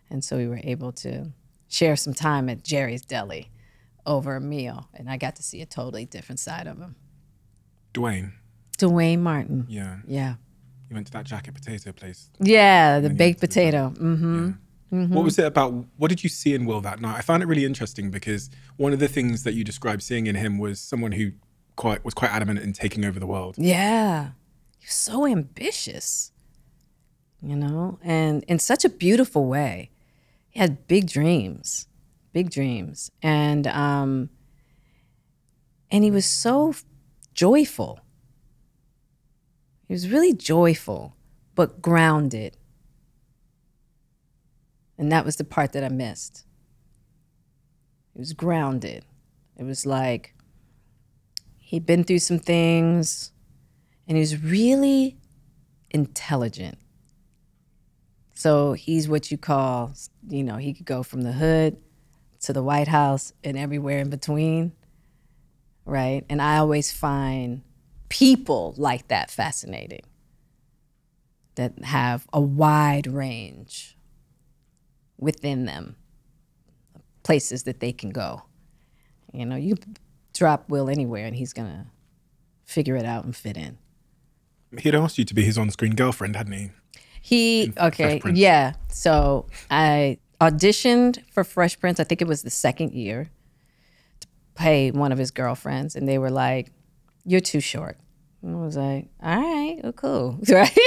Speaker 1: And so we were able to share some time at Jerry's Deli over a meal. And I got to see a totally different side of him. Dwayne Martin.
Speaker 3: Yeah.
Speaker 1: Yeah.
Speaker 3: You went to that jacket potato place.
Speaker 1: Yeah, the baked potato. Mm-hmm.
Speaker 3: Yeah. Mm-hmm. What was it about? What did you see in Will that night? I found it really interesting because one of the things that you described seeing in him was someone who was quite adamant in taking over the world.
Speaker 1: Yeah. He was so ambitious, you know, and in such a beautiful way. He had big dreams. And he was so joyful. He was really joyful, but grounded. And that was the part that I missed. He was grounded. It was like he'd been through some things and he was really intelligent. So he's what you call, you know, he could go from the hood to the White House and everywhere in between, right? And I always find people like that fascinating, that have a wide range within them, places that they can go. You know, you drop Will anywhere and he's gonna figure it out and fit in.
Speaker 3: He'd asked you to be his on-screen girlfriend, hadn't he?
Speaker 1: Okay, yeah. So I auditioned for Fresh Prince, I think it was the second year, to play one of his girlfriends, and they were like, you're too short. And I was like, all right, well, cool, right?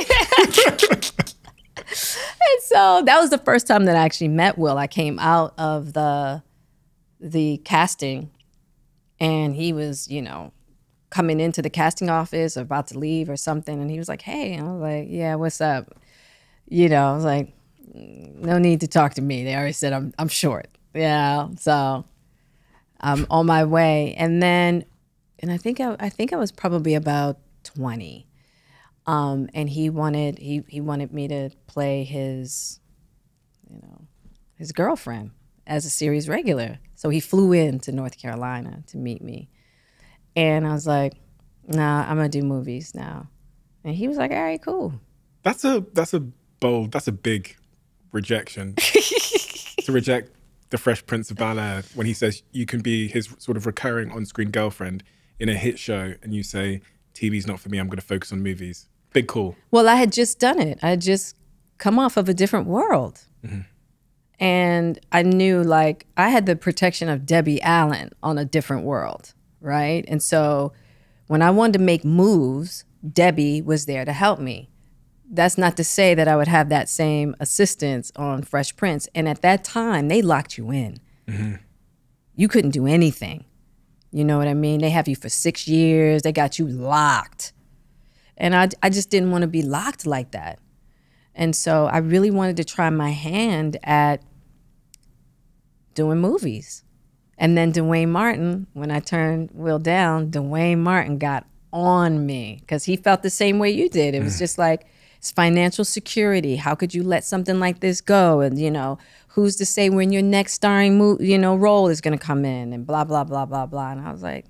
Speaker 1: And so that was the first time that I actually met Will. I came out of the casting, and he was, you know, coming into the casting office or about to leave or something, and he was like, hey. And I was like, yeah, what's up? You know, I was like, no need to talk to me. They already said I'm short. Yeah, so I'm on my way. And then, and I think I was probably about 20. And he wanted me to play his, you know, his girlfriend as a series regular. So he flew in to North Carolina to meet me. And I was like, nah, I'm gonna do movies now. And he was like, all right, cool.
Speaker 3: That's a big rejection. To reject the Fresh Prince of Bel-Air when he says you can be his sort of recurring on-screen girlfriend in a hit show, and you say, TV's not for me, I'm gonna focus on movies. Big call.
Speaker 1: Well, I had just done it. I had just come off of a different world. Mm-hmm. And I knew, like, I had the protection of Debbie Allen on a different world, right? And so when I wanted to make moves, Debbie was there to help me. That's not to say that I would have that same assistance on Fresh Prince. And at that time, they locked you in. Mm-hmm. You couldn't do anything. You know what I mean? They have you for 6 years. They got you locked. And I just didn't want to be locked like that. And so I really wanted to try my hand at doing movies. And then Dwayne Martin, when I turned Will down, Dwayne Martin got on me because he felt the same way you did. It was just like, it's financial security. How could you let something like this go? And, you know, who's to say when your next starring role is going to come in and blah, blah, blah, blah, blah. And I was like,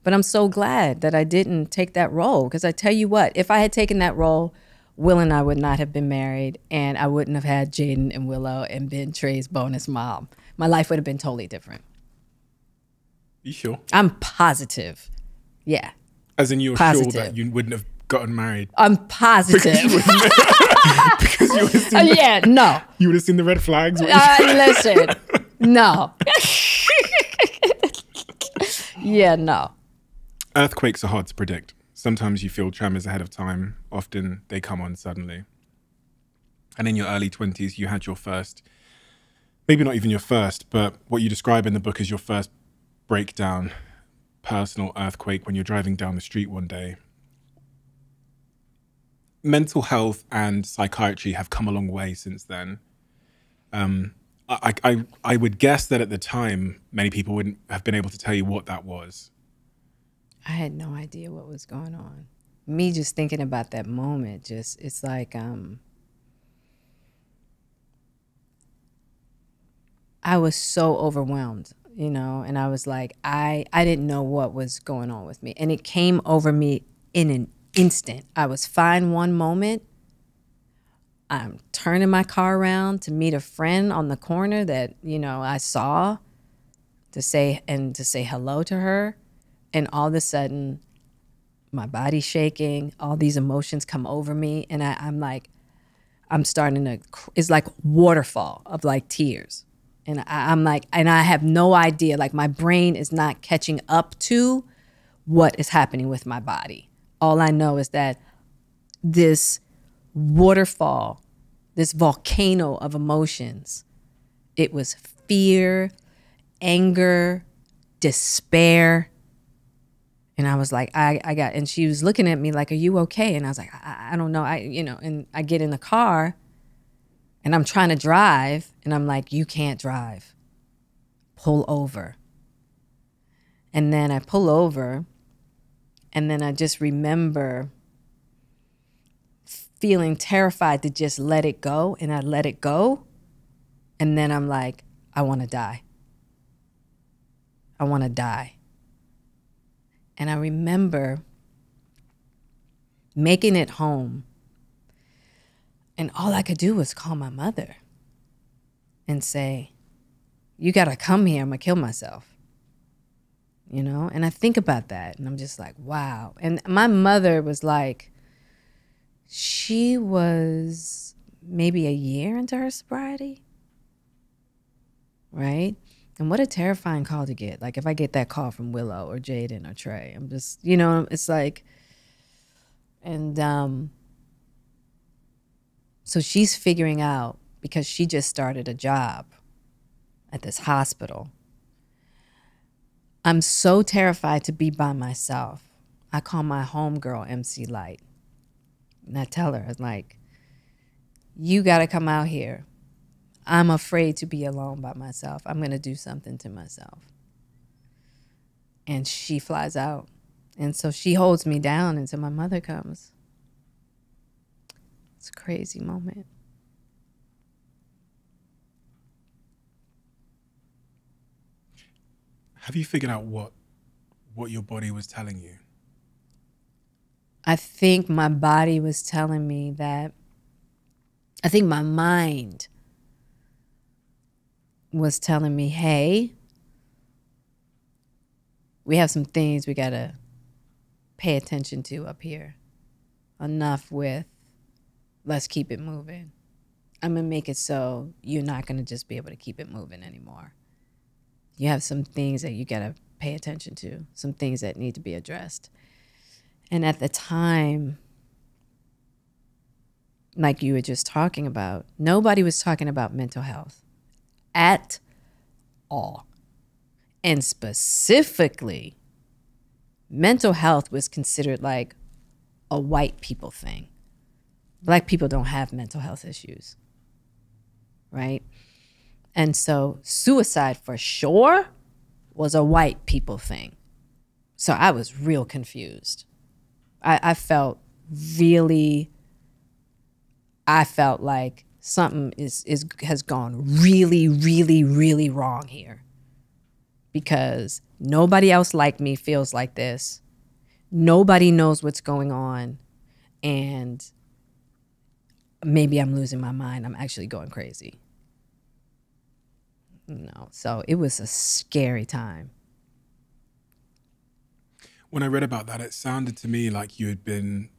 Speaker 1: but I'm so glad that I didn't take that role because I tell you what, if I had taken that role, Will and I would not have been married and I wouldn't have had Jaden and Willow and been Trey's bonus mom. My life would have been totally different.
Speaker 3: You sure?
Speaker 1: I'm positive. Yeah.
Speaker 3: As in you're
Speaker 1: Positive.
Speaker 3: sure that you wouldn't have gotten married?
Speaker 1: I'm positive.
Speaker 3: Because you would have seen
Speaker 1: Yeah, no.
Speaker 3: you would have seen the red flags.
Speaker 1: Listen, no. Yeah, no.
Speaker 3: Earthquakes are hard to predict. Sometimes you feel tremors ahead of time. Often they come on suddenly. And in your early 20s, you had your first, maybe not even your first, but what you describe in the book as your first breakdown, personal earthquake when you're driving down the street one day. Mental health and psychiatry have come a long way since then. I would guess that at the time, many people wouldn't have been able to tell you what that was.
Speaker 1: I had no idea what was going on. Me just thinking about that moment, it's like, I was so overwhelmed, you know, and I was like, I didn't know what was going on with me. And it came over me in an instant. I was fine one moment. I'm turning my car around to meet a friend on the corner that, you know, I saw to say hello to her. And all of a sudden, my body's shaking, all these emotions come over me. And I'm like, it's like waterfall of like tears. And I'm like, and I have no idea, like my brain is not catching up to what is happening with my body. All I know is that this waterfall, this volcano of emotions, it was fear, anger, despair. And I was like, and she was looking at me like, are you okay? And I was like, I don't know. And I get in the car and I'm trying to drive and I'm like, you can't drive. Pull over. And then I pull over and then I just remember feeling terrified to just let it go. And I let it go. And then I'm like, I want to die. I want to die. And I remember making it home. And all I could do was call my mother and say, you got to come here. I'm going to kill myself. You know? And I think about that. And I'm just like, wow. And my mother was like, she was maybe a year into her sobriety. Right? And what a terrifying call to get. Like if I get that call from Willow or Jaden or Trey, I'm just, you know, it's like, and so she's figuring out, because she just started a job at this hospital. I'm so terrified to be by myself. I call my homegirl MC Light. And I tell her, I'm like, you got to come out here. I'm afraid to be alone by myself. I'm going to do something to myself. And she flies out. And so she holds me down until my mother comes. It's a crazy moment.
Speaker 3: Have you figured out what your body was telling you?
Speaker 1: I think my body was telling me that, I think my mind was telling me, hey, we have some things we got to pay attention to up here. Enough with, let's keep it moving. I'm going to make it so you're not going to just be able to keep it moving anymore. You have some things that you got to pay attention to, some things that need to be addressed. And at the time, like you were just talking about, nobody was talking about mental health at all. And specifically, mental health was considered like a white people thing. Black people don't have mental health issues, right? And so suicide for sure was a white people thing. So I was real confused. I felt like something has gone really, really, really wrong here, because nobody else like me feels like this. Nobody knows what's going on, and maybe I'm losing my mind. I'm actually going crazy. So it was a scary time.
Speaker 3: When I read about that, it sounded to me like you'd been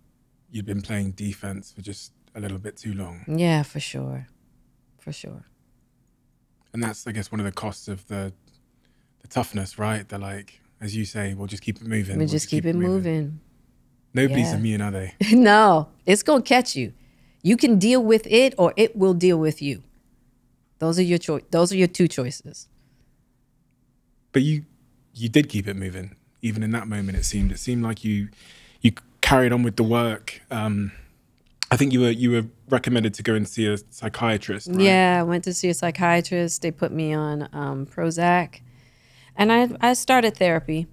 Speaker 3: playing defense for just a little bit too long.
Speaker 1: Yeah, for sure. For sure.
Speaker 3: And that's, I guess, one of the costs of the toughness, right? They're like, as you say, we'll just keep it moving.
Speaker 1: We'll just keep it moving.
Speaker 3: Nobody's immune, are they?
Speaker 1: No, it's going to catch you. You can deal with it, or it will deal with you. Those are your two choices.
Speaker 3: But you did keep it moving. Even in that moment, it seemed like you carried on with the work. I think you were recommended to go and see a psychiatrist, right?
Speaker 1: Yeah, I went to see a psychiatrist. They put me on Prozac, and I started therapy.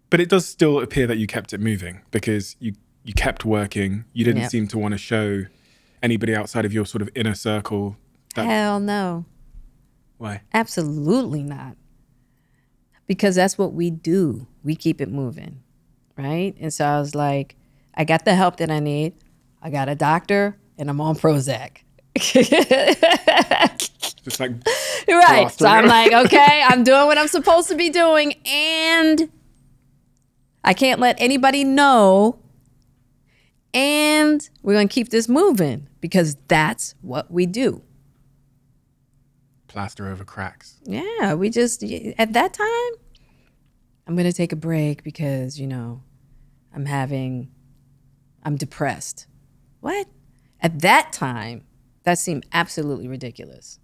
Speaker 3: But it does still appear that you kept it moving, because you kept working. You didn't seem to want to show anybody outside of your sort of inner circle.
Speaker 1: Hell no.
Speaker 3: Why?
Speaker 1: Absolutely not. Because that's what we do. We keep it moving, right? And so I was like, I got the help that I need. I got a doctor, and I'm on Prozac.
Speaker 3: Just like
Speaker 1: right. So I'm like, okay, I'm doing what I'm supposed to be doing, and I can't let anybody know. And we're going to keep this moving, because that's what we do.
Speaker 3: Plaster over cracks.
Speaker 1: Yeah, we just, at that time, I'm going to take a break because, I'm depressed. What? At that time, that seemed absolutely ridiculous.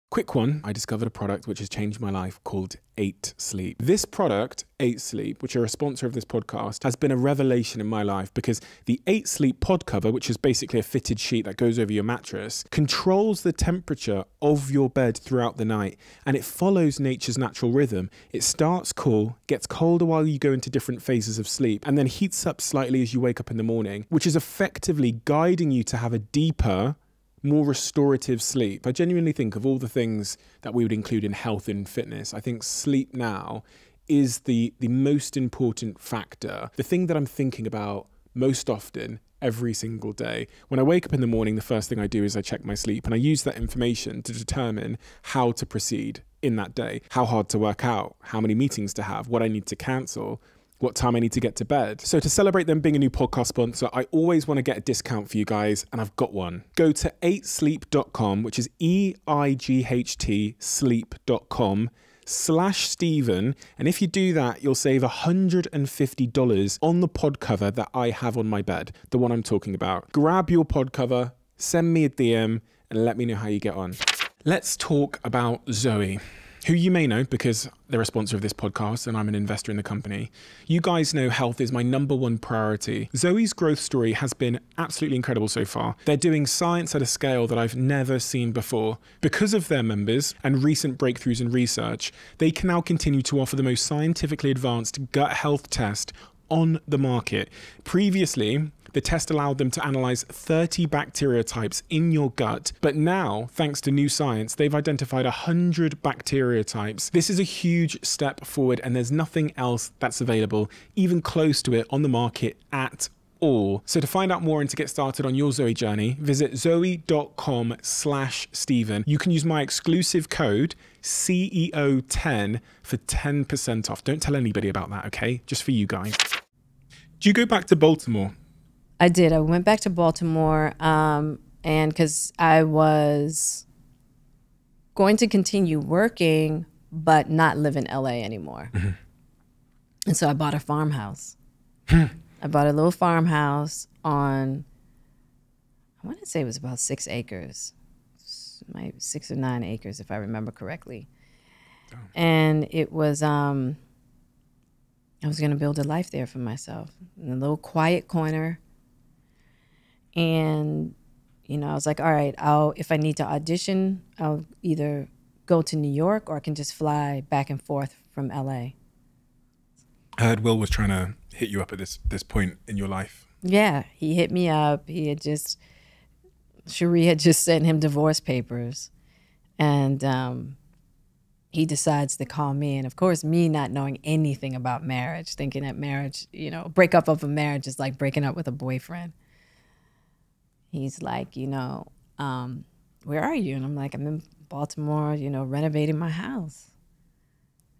Speaker 3: Quick one, I discovered a product which has changed my life called 8 Sleep. This product, 8 Sleep, which are a sponsor of this podcast, has been a revelation in my life, because the 8 Sleep pod cover, which is basically a fitted sheet that goes over your mattress, controls the temperature of your bed throughout the night, and it follows nature's natural rhythm. It starts cool, gets colder while you go into different phases of sleep, and then heats up slightly as you wake up in the morning, which is effectively guiding you to have a deeper, more restorative sleep. I genuinely think of all the things that we would include in health and fitness, I think sleep now is the most important factor. The thing that I'm thinking about most often every single day. When I wake up in the morning, the first thing I do is I check my sleep, and I use that information to determine how to proceed in that day, how hard to work out, how many meetings to have, what I need to cancel, what time I need to get to bed. So to celebrate them being a new podcast sponsor, I always want to get a discount for you guys, and I've got one. Go to 8sleep.com, which is EIGHT sleep.com/Stephen. And if you do that, you'll save $150 on the pod cover that I have on my bed, the one I'm talking about. Grab your pod cover, send me a DM, and let me know how you get on. Let's talk about Zoe, who you may know because they're a sponsor of this podcast and I'm an investor in the company. You guys know health is my #1 priority. Zoe's growth story has been absolutely incredible so far. They're doing science at a scale that I've never seen before. Because of their members and recent breakthroughs in research, they can now continue to offer the most scientifically advanced gut health test on the market. Previously, the test allowed them to analyze 30 bacteria types in your gut, but now, thanks to new science, they've identified 100 bacteria types. This is a huge step forward, and there's nothing else that's available, even close to it, on the market at all. So to find out more and to get started on your Zoe journey, visit zoe.com/Stephen. You can use my exclusive code CEO10 for 10% off. Don't tell anybody about that, okay? Just for you guys. Do you go back to Baltimore?
Speaker 1: I did. I went back to Baltimore, and because I was going to continue working, but not live in LA anymore. Mm-hmm. And so I bought a farmhouse. I bought a little farmhouse on, I want to say it was about 6 acres, maybe 6 or 9 acres, if I remember correctly. Oh. And it was, I was going to build a life there for myself in a little quiet corner. And, I was like, all right, if I need to audition, I'll either go to New York or I can just fly back and forth from LA.
Speaker 3: I heard Will was trying to hit you up at this point in your life.
Speaker 1: Yeah, he hit me up. Cherie had just sent him divorce papers, and he decides to call me. And of course, me not knowing anything about marriage, thinking that marriage, breakup of a marriage is like breaking up with a boyfriend. He's like, where are you? And I'm like, I'm in Baltimore, renovating my house.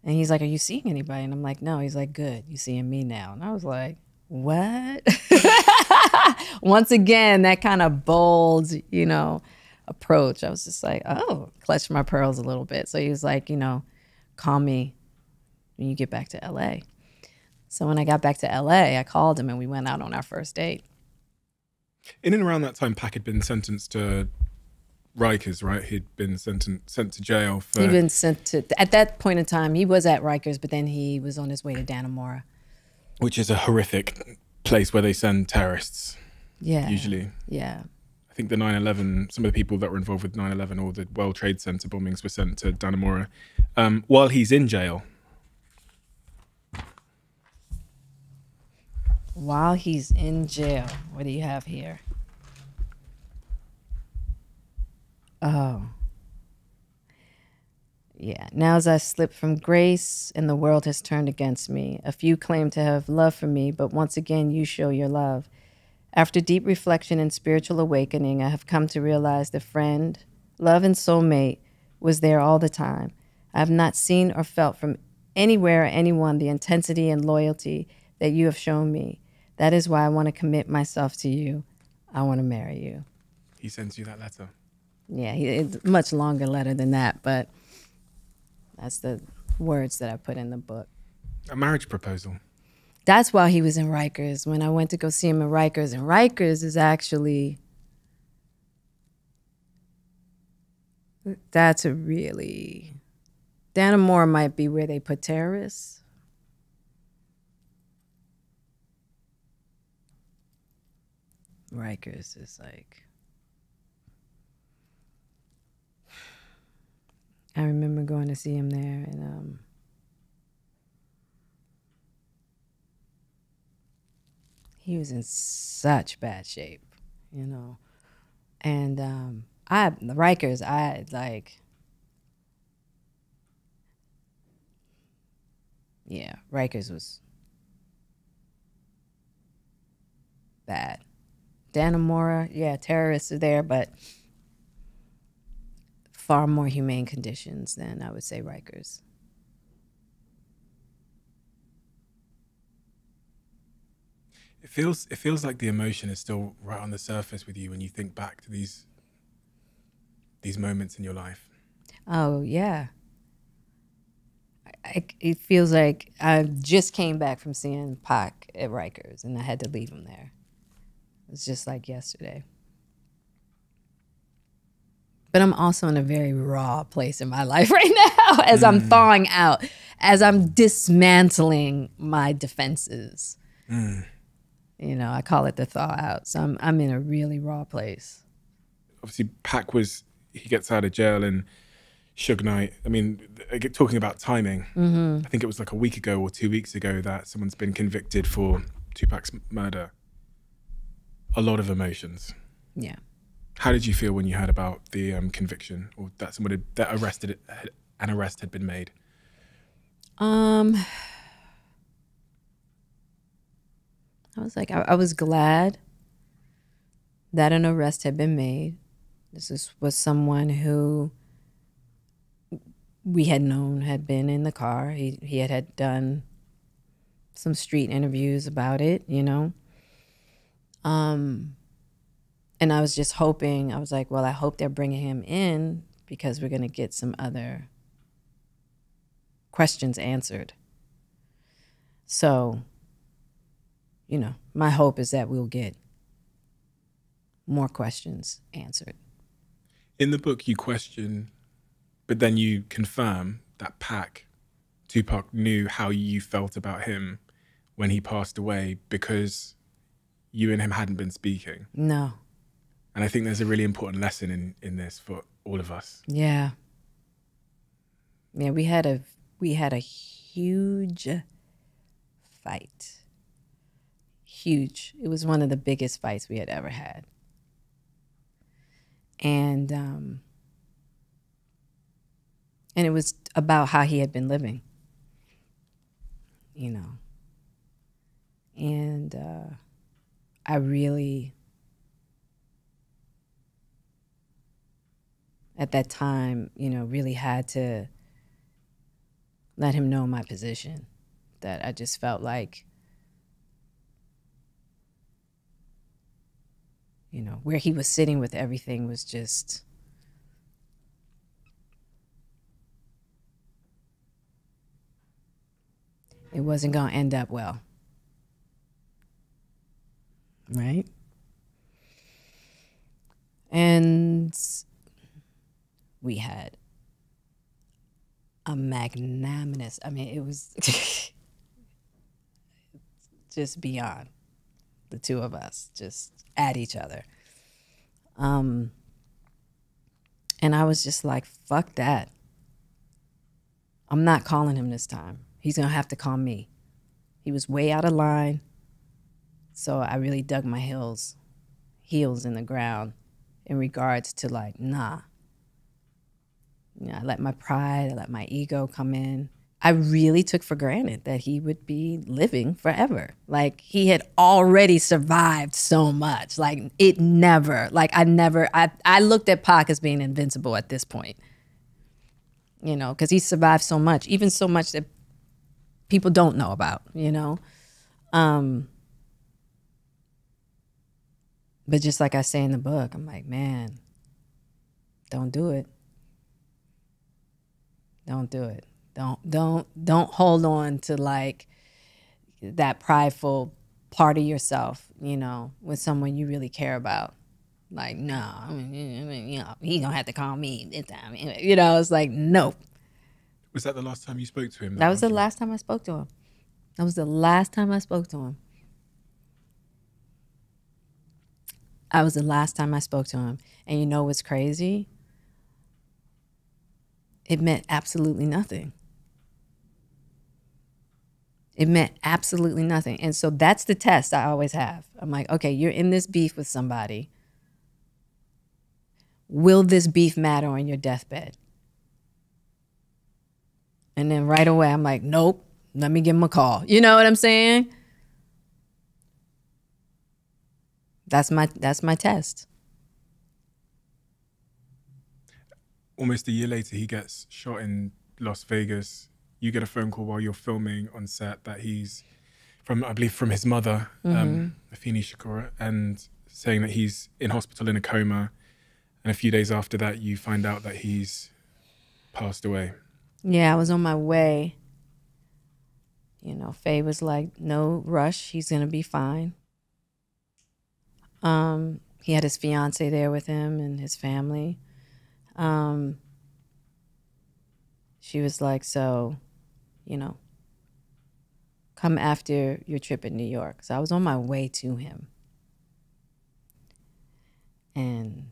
Speaker 1: And he's like, are you seeing anybody? And I'm like, no. He's like, good, you seeing me now. And I was like, what? Once again, that kind of bold, approach. I was just like, oh, clutched my pearls a little bit. So he was like, call me when you get back to LA. So when I got back to LA, I called him and we went out on our first date.
Speaker 3: In and around that time, Pac had been sentenced to Rikers, right? He'd been sent to jail for...
Speaker 1: He'd been sent to... At that point in time, he was at Rikers, but then he was on his way to Dannemora.
Speaker 3: Which is a horrific place where they send terrorists.
Speaker 1: Yeah.
Speaker 3: Usually.
Speaker 1: Yeah.
Speaker 3: I think the 9/11, some of the people that were involved with 9/11 or the World Trade Center bombings were sent to Dannemora while he's in jail.
Speaker 1: While he's in jail, what do you have here? Oh. Yeah. Now as I slip from grace and the world has turned against me, a few claim to have love for me, but once again you show your love. After deep reflection and spiritual awakening, I have come to realize that friend, love, and soulmate was there all the time. I have not seen or felt from anywhere or anyone the intensity and loyalty that you have shown me. That is why I want to commit myself to you. I want to marry you.
Speaker 3: He sends you that letter.
Speaker 1: Yeah, it's a much longer letter than that, but that's the words that I put in the book.
Speaker 3: A marriage proposal.
Speaker 1: That's while he was in Rikers. When I went to go see him in Rikers, and Rikers is actually, that's a really, Dannemora might be where they put terrorists. Rikers is like, I remember going to see him there, and he was in such bad shape, and Rikers, Rikers was bad. Dannemora, yeah, terrorists are there, but far more humane conditions than I would say Rikers.
Speaker 3: It feels like the emotion is still right on the surface with you when you think back to these moments in your life. Oh
Speaker 1: yeah. It feels like I just came back from seeing Pac at Rikers and I had to leave him there. It's just like yesterday. But I'm also in a very raw place in my life right now as I'm thawing out, as I'm dismantling my defenses. I call it the thaw out. So I'm in a really raw place.
Speaker 3: Obviously, Pac he gets out of jail and Suge Knight. I mean, talking about timing, I think it was like a week ago or 2 weeks ago that someone's been convicted for Tupac's murder. A lot of emotions.
Speaker 1: Yeah.
Speaker 3: How did you feel when you heard about the conviction, or that an arrest had been made?
Speaker 1: I was like, I was glad that an arrest had been made. This was someone who we had known had been in the car. He had done some street interviews about it, And I was just hoping, I was like, well, I hope they're bringing him in because we're going to get some other questions answered. So, my hope is that we'll get more questions answered.
Speaker 3: In the book, you question, but then you confirm that Tupac knew how you felt about him when he passed away because you and him hadn't been speaking.
Speaker 1: No.
Speaker 3: And I think there's a really important lesson in this for all of us.
Speaker 1: Yeah. Yeah, we had a huge fight. Huge. It was one of the biggest fights we had ever had. And it was about how he had been living, you know. And I really, at that time, you know, really had to let him know my position, that I just felt like, you know, where he was sitting with everything was just, it wasn't going to end up well. Right? And we had a magnanimous, I mean, it was just beyond, the two of us just at each other. And I was just like, fuck that. I'm not calling him this time. He's gonna have to call me. He was way out of line. So I really dug my heels in the ground in regards to like, nah. You know, I let my pride, I let my ego come in. I really took for granted that he would be living forever. Like, he had already survived so much. Like, it never, like I looked at Pac as being invincible at this point. You know, because he survived so much, even so much that people don't know about, you know? But just like I say in the book, I'm like, man, don't do it. Don't do it. Don't hold on to like that prideful part of yourself, you know, with someone you really care about. Like, no, I mean, you know, he gonna have to call me this time. You know, it's like, no.
Speaker 3: Was that the last time you spoke to him?
Speaker 1: That was the last time I spoke to him. That was the last time I spoke to him. That was the last time I spoke to him. And you know what's crazy? It meant absolutely nothing. It meant absolutely nothing. And so that's the test I always have. I'm like, okay, you're in this beef with somebody. Will this beef matter on your deathbed? And then right away, I'm like, nope, let me give him a call. You know what I'm saying? That's my test.
Speaker 3: Almost a year later, he gets shot in Las Vegas. You get a phone call while you're filming on set that he's from, I believe, from his mother, Afeni Shakur, and saying that he's in hospital in a coma. And a few days after that, you find out that he's passed away.
Speaker 1: Yeah, I was on my way. You know, Faye was like, no rush, he's gonna be fine. He had his fiance there with him and his family. She was like, so, you know, come after your trip in New York. So I was on my way to him. And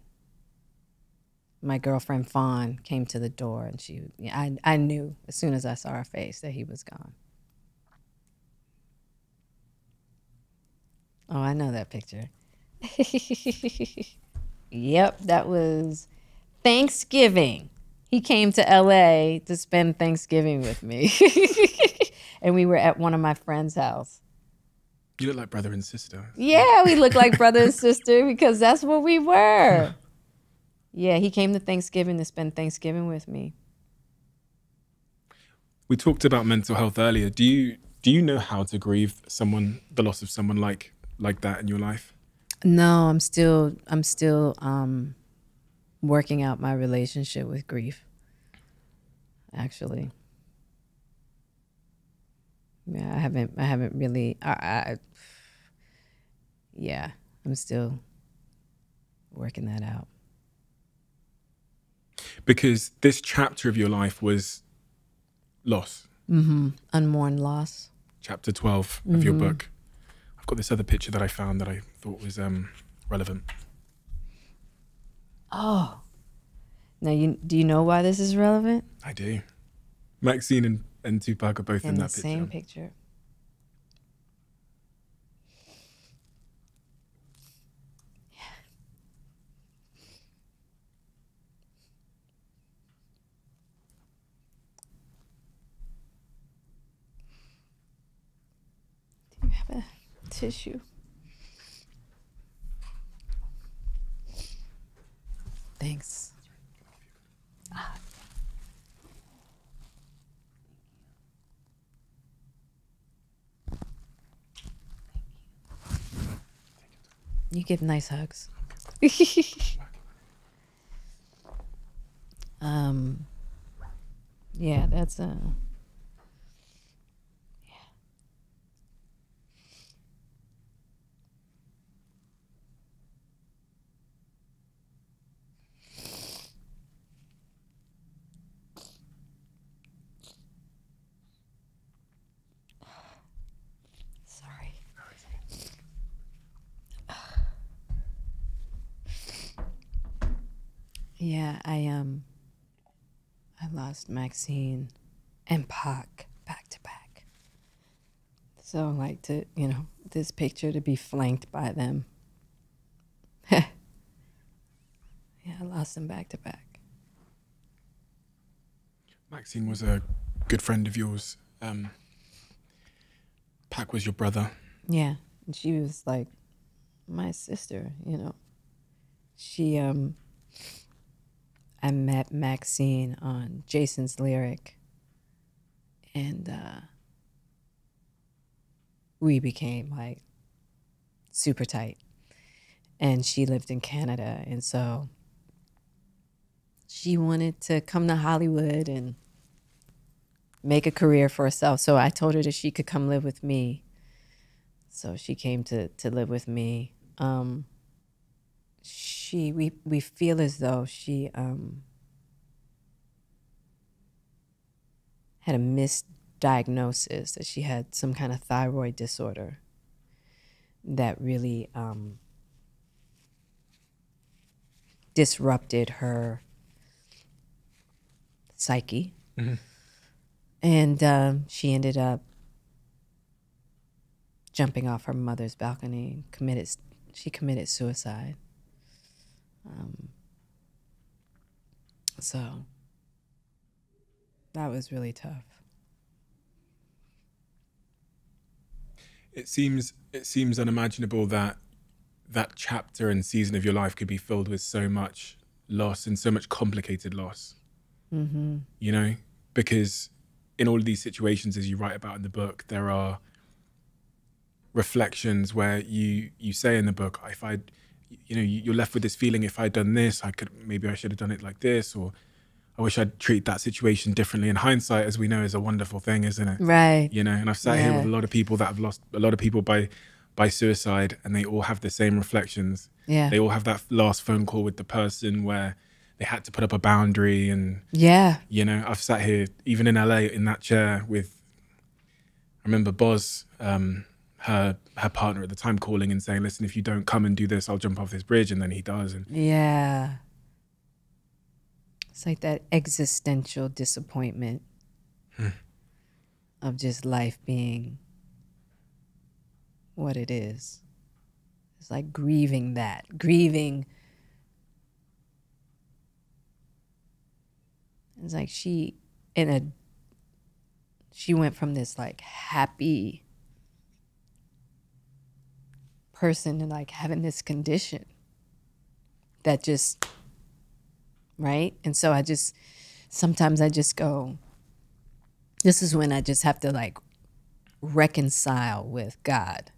Speaker 1: my girlfriend Fawn came to the door, and I knew as soon as I saw her face that he was gone. Oh, I know that picture. Yep, that was Thanksgiving. He came to LA to spend Thanksgiving with me. And we were at one of my friend's house.
Speaker 3: You look like brother and sister.
Speaker 1: Yeah, we look like brother and sister because that's what we were. Yeah, he came to Thanksgiving to spend Thanksgiving with me.
Speaker 3: We talked about mental health earlier. Do you know how to grieve the loss of someone like that in your life?
Speaker 1: No, I'm still working out my relationship with grief. Actually, yeah, I haven't really. Yeah, I'm still working that out.
Speaker 3: Because this chapter of your life was loss.
Speaker 1: Unmourned loss.
Speaker 3: Chapter 12 of your book. I've got this other picture that I found that I thought was relevant.
Speaker 1: Oh. Now, do you know why this is relevant?
Speaker 3: I do. Maxine and Tupac are both in that
Speaker 1: the
Speaker 3: picture.
Speaker 1: same picture. Tissue. Thanks. You give nice hugs. Yeah, that's yeah. Sorry. Yeah, I lost Maxine and Pac back to back. So like to, you know, this picture to be flanked by them. Yeah, I lost them back to back.
Speaker 3: Maxine was a good friend of yours. Pac was your brother.
Speaker 1: Yeah, and she was like my sister, you know. She I met Maxine on Jason's Lyric, and we became like super tight. And she lived in Canada, and so she wanted to come to Hollywood and make a career for herself. So I told her that she could come live with me. So she came to live with me. We feel as though she had a misdiagnosis, that she had some kind of thyroid disorder that really disrupted her psyche.
Speaker 3: Mm-hmm.
Speaker 1: And she ended up jumping off her mother's balcony and she committed suicide. So that was really tough.
Speaker 3: It seems unimaginable that that chapter and season of your life could be filled with so much loss and so much complicated loss.
Speaker 1: Mm-hmm.
Speaker 3: You know, because in all of these situations, as you write about in the book, there are reflections where you say in the book, if I'd, you know, you're left with this feeling, if I'd done this, maybe I should have done it like this, or I wish I'd treat that situation differently. And hindsight, as we know, is a wonderful thing, isn't it?
Speaker 1: Right.
Speaker 3: You know, and I've sat here with a lot of people that have lost a lot of people by suicide, and they all have the same reflections.
Speaker 1: Yeah.
Speaker 3: They all have that last phone call with the person where they had to put up a boundary. And
Speaker 1: yeah,
Speaker 3: you know, I've sat here even in LA in that chair with, I remember Boz, her partner at the time, calling and saying, listen, if you don't come and do this, I'll jump off this bridge. And then he does. And
Speaker 1: yeah, it's like that existential disappointment of just life being what it is. It's like grieving. It's like she went from this like happy person to like having this condition that just, right? And so sometimes I just go, this is when I just have to like reconcile with God.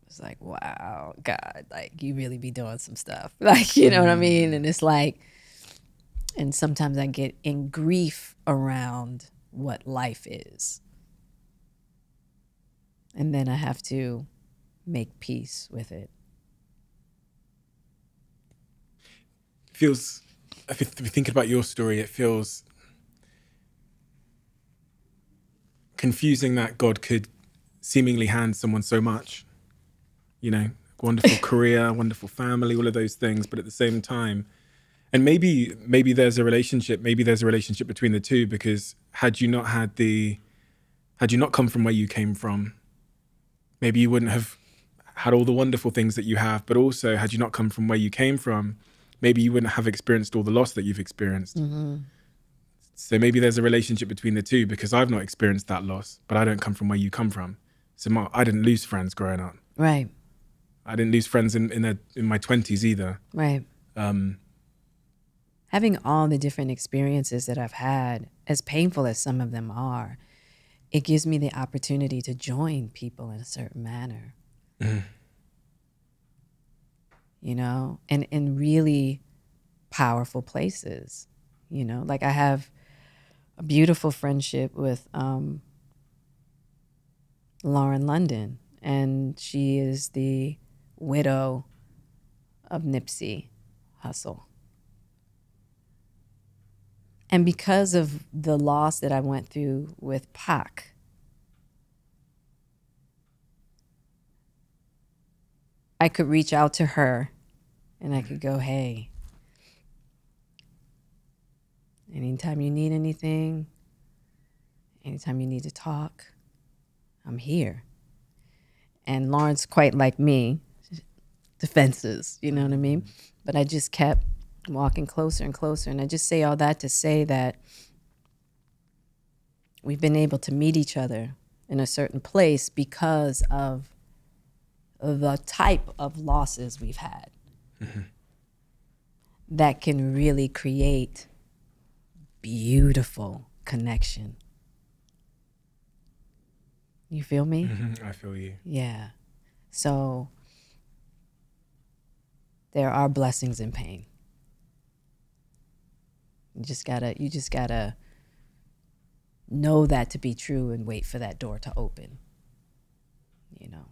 Speaker 1: It's like, wow, God, like you really be doing some stuff. Like, you know what I mean? And it's like, and sometimes I get in grief around what life is. And then I have to make peace with it.
Speaker 3: Feels, if you're thinking about your story, it feels confusing that God could seemingly hand someone so much, you know, wonderful career, wonderful family, all of those things, but at the same time, and maybe there's a relationship between the two, because had you not come from where you came from, maybe you wouldn't have had all the wonderful things that you have, but also had you not come from where you came from, maybe you wouldn't have experienced all the loss that you've experienced.
Speaker 1: Mm-hmm.
Speaker 3: So maybe there's a relationship between the two, because I've not experienced that loss, but I don't come from where you come from. So I didn't lose friends growing up.
Speaker 1: Right.
Speaker 3: I didn't lose friends in my 20s either.
Speaker 1: Right. Having all the different experiences that I've had, as painful as some of them are, it gives me the opportunity to join people in a certain manner. You know, and in really powerful places. You know, like I have a beautiful friendship with Lauren London, and she is the widow of Nipsey Hussle. And because of the loss that I went through with Pac, I could reach out to her and I could go, hey, anytime you need anything, anytime you need to talk, I'm here. And Lauren's quite like me, defenses, you know what I mean? But I just kept walking closer and closer. And I just say all that to say that we've been able to meet each other in a certain place because of the type of losses we've had that can really create beautiful connection. You feel me?
Speaker 3: I feel you.
Speaker 1: Yeah. So there are blessings in pain. You just gotta know that to be true and wait for that door to open. You know,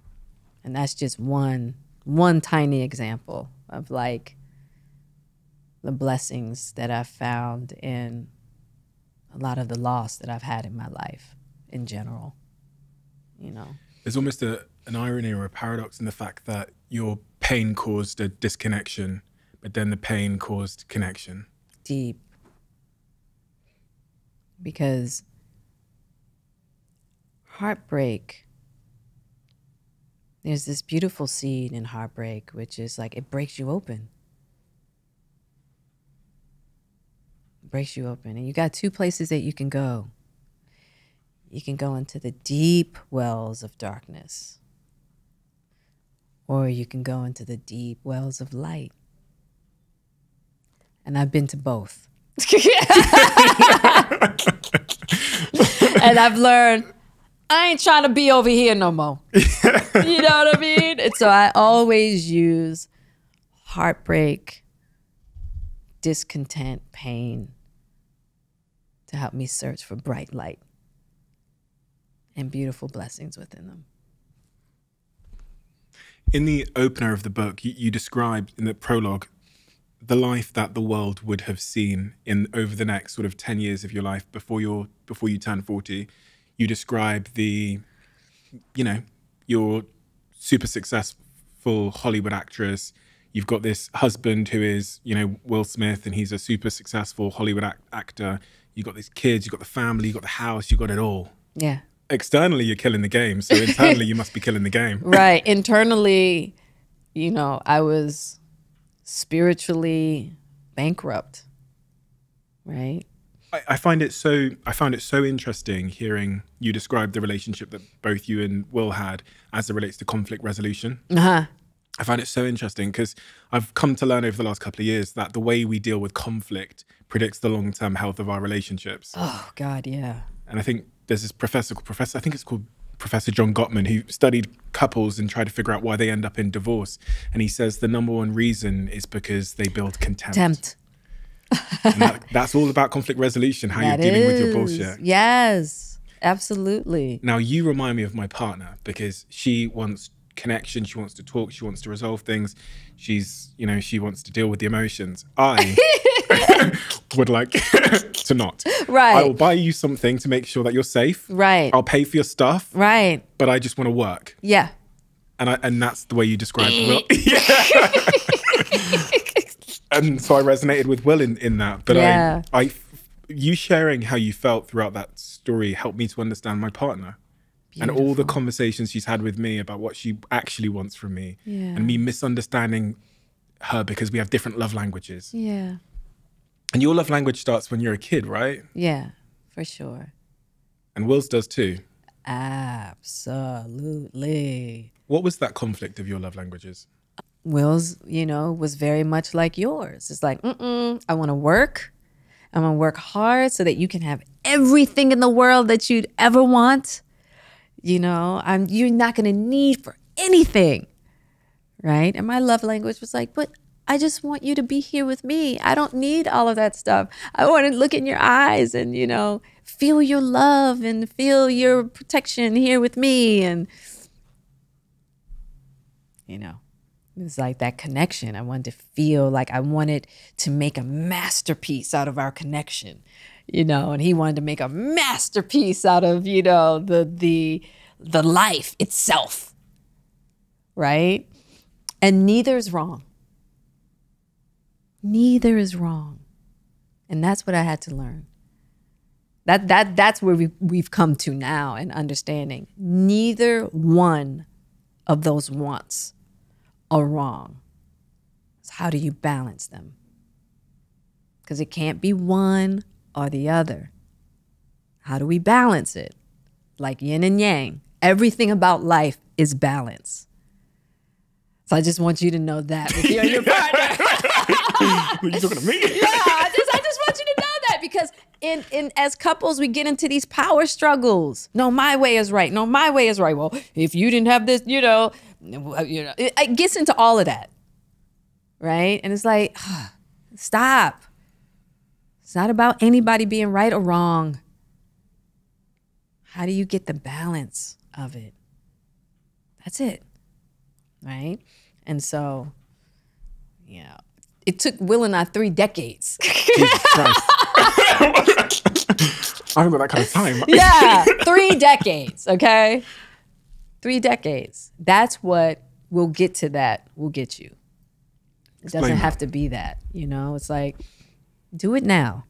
Speaker 1: and that's just one tiny example of like the blessings that I've found in a lot of the loss that I've had in my life in general. You know,
Speaker 3: there's almost an irony or a paradox in the fact that your pain caused a disconnection, but then the pain caused connection.
Speaker 1: Deep. Because heartbreak, there's this beautiful seed in heartbreak, which is like it breaks you open. It breaks you open. And you got two places that you can go. You can go into the deep wells of darkness, or you can go into the deep wells of light. And I've been to both. And I've learned I ain't trying to be over here no more. You know what I mean? And so I always use heartbreak, discontent, pain to help me search for bright light and beautiful blessings within them.
Speaker 3: In the opener of the book, you described in the prologue the life that the world would have seen in over the next sort of 10 years of your life before you turn 40. You describe you're super successful Hollywood actress. You've got this husband who is, Will Smith, and he's a super successful Hollywood actor. You've got these kids, you've got the family, you've got the house, you've got it all.
Speaker 1: Yeah.
Speaker 3: Externally, you're killing the game. So internally, you must be killing the game.
Speaker 1: Right. Internally, I was spiritually bankrupt. Right.
Speaker 3: I found it so interesting hearing you describe the relationship that both you and Will had as it relates to conflict resolution.
Speaker 1: Uh-huh.
Speaker 3: I find it so interesting because I've come to learn over the last couple of years that the way we deal with conflict predicts the long-term health of our relationships.
Speaker 1: Oh, God, yeah.
Speaker 3: And I think there's this professor, I think it's called Professor John Gottman, who studied couples and tried to figure out why they end up in divorce. And he says the number one reason is because they build contempt. And that's all about conflict resolution, how you're dealing with your bullshit.
Speaker 1: Yes, absolutely.
Speaker 3: Now, you remind me of my partner because she wants connection, she wants to talk, she wants to resolve things. She wants to deal with the emotions. I would like to not.
Speaker 1: Right.
Speaker 3: I will buy you something to make sure that you're safe.
Speaker 1: Right.
Speaker 3: I'll pay for your stuff.
Speaker 1: Right.
Speaker 3: But I just want to work.
Speaker 1: Yeah.
Speaker 3: And that's the way you describe Will. Yeah. And so I resonated with Will in that. But
Speaker 1: yeah.
Speaker 3: You sharing how you felt throughout that story helped me to understand my partner. Beautiful. And all the conversations she's had with me about what she actually wants from me. Yeah. And me misunderstanding her because we have different love languages.
Speaker 1: Yeah.
Speaker 3: And your love language starts when you're a kid, right?
Speaker 1: Yeah, for sure.
Speaker 3: And Will's does too.
Speaker 1: Absolutely.
Speaker 3: What was that conflict of your love languages?
Speaker 1: Will's, you know, was very much like yours. It's like, I want to work. I'm going to work hard so that you can have everything in the world that you'd ever want. You know, you're not going to need for anything. Right? And my love language was like, but I just want you to be here with me. I don't need all of that stuff. I want to look in your eyes and, you know, feel your love and feel your protection here with me. And, you know, it was like that connection. I wanted to feel like I wanted to make a masterpiece out of our connection, you know, and he wanted to make a masterpiece out of, you know, the life itself. Right? And neither is wrong. Neither is wrong. And that's what I had to learn. That's where we've come to now in understanding. Neither one of those wants are wrong. So how do you balance them? Because it can't be one or the other. How do we balance it? Like yin and yang. Everything about life is balance. So I just want you to know that with you and your partner.
Speaker 3: Are you talking to me?
Speaker 1: Yeah, I just want you to know that because in as couples we get into these power struggles. No, my way is right. No, my way is right. Well, if you didn't have this, it gets into all of that, right? And it's like, stop. It's not about anybody being right or wrong. How do you get the balance of it? That's it, right? And so, you know, it took Will and I 3 decades.
Speaker 3: Jesus Christ. I haven't got that kind of time.
Speaker 1: Yeah, 3 decades, okay? 3 decades. That's what will get to that, will get you. It doesn't have to be that, you know? It's like, do it now.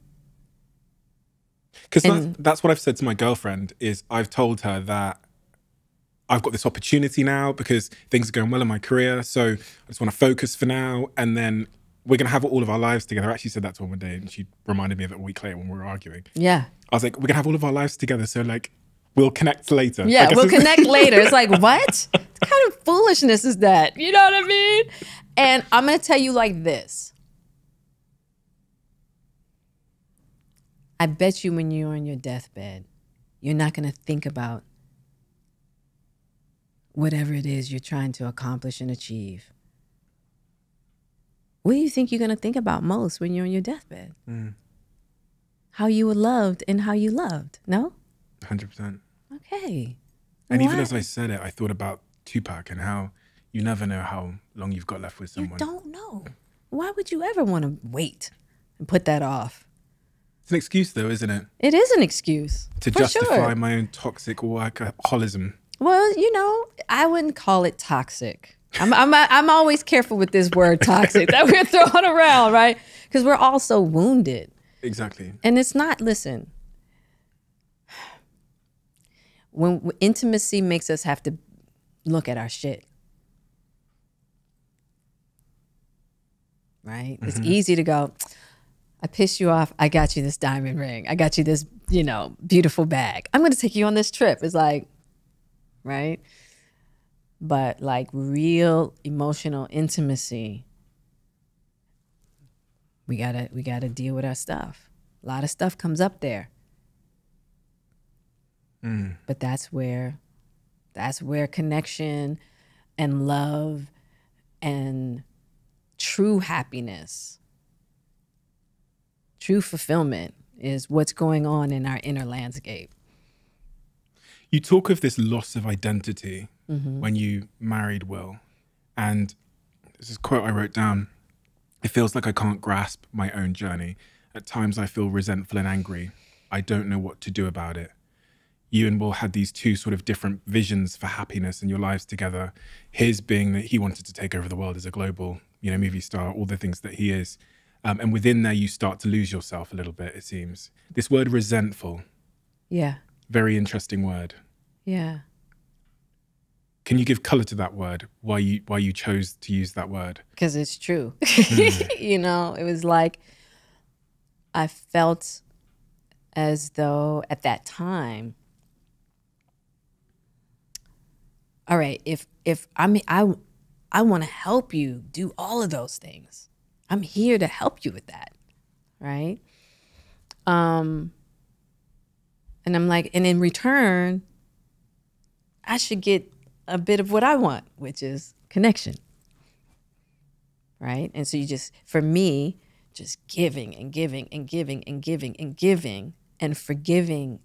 Speaker 3: Because that's what I've said to my girlfriend is I've told her that I've got this opportunity now because things are going well in my career. So I just want to focus for now. And then we're going to have all of our lives together. I actually said that to her one day and she reminded me of it a week later when we were arguing.
Speaker 1: Yeah.
Speaker 3: I was like, we're going to have all of our lives together. So like, we'll connect later.
Speaker 1: Yeah, we'll connect later. It's like, what? What kind of foolishness is that? You know what I mean? And I'm going to tell you like this. I bet you when you're on your deathbed, you're not going to think about whatever it is you're trying to accomplish and achieve. What do you think you're going to think about most when you're on your deathbed? How you were loved and how you loved, no?
Speaker 3: 100%.
Speaker 1: Okay.
Speaker 3: And even as I said it, I thought about Tupac and how you never know how long you've got left with someone.
Speaker 1: You don't know. Why would you ever want to wait and put that off?
Speaker 3: It's an excuse though, isn't it?
Speaker 1: It is an excuse.
Speaker 3: To
Speaker 1: for
Speaker 3: justify
Speaker 1: sure.
Speaker 3: my own toxic workaholism.
Speaker 1: Well, you know, I wouldn't call it toxic. I'm always careful with this word toxic that we're throwing around, right? Because we're all so wounded.
Speaker 3: Exactly.
Speaker 1: And it's not, listen, when intimacy makes us have to look at our shit. Right? It's easy to go, I pissed you off. I got you this diamond ring. I got you this, you know, beautiful bag. I'm going to take you on this trip. It's like, right? But like real emotional intimacy, we gotta deal with our stuff. A lot of stuff comes up there. But that's where connection and love and true happiness, true fulfillment is what's going on in our inner landscape.
Speaker 3: You talk of this loss of identity when you married Will. And this is a quote I wrote down. It feels like I can't grasp my own journey. At times I feel resentful and angry. I don't know what to do about it. You and Will had these two sort of different visions for happiness in your lives together. His being that he wanted to take over the world as a global, movie star, all the things that he is. And within there, you start to lose yourself a little bit, it seems. This word resentful. Yeah. Very interesting word.
Speaker 1: Yeah.
Speaker 3: Can you give color to that word? Why you chose to use that word?
Speaker 1: Because it's true. It was like, I felt as though at that time, all right, if I want to help you do all of those things. I'm here to help you with that, right? And I'm like, and in return, I should get a bit of what I want, which is connection, right? And so you just, for me, just giving and giving and giving and giving and giving and forgetting,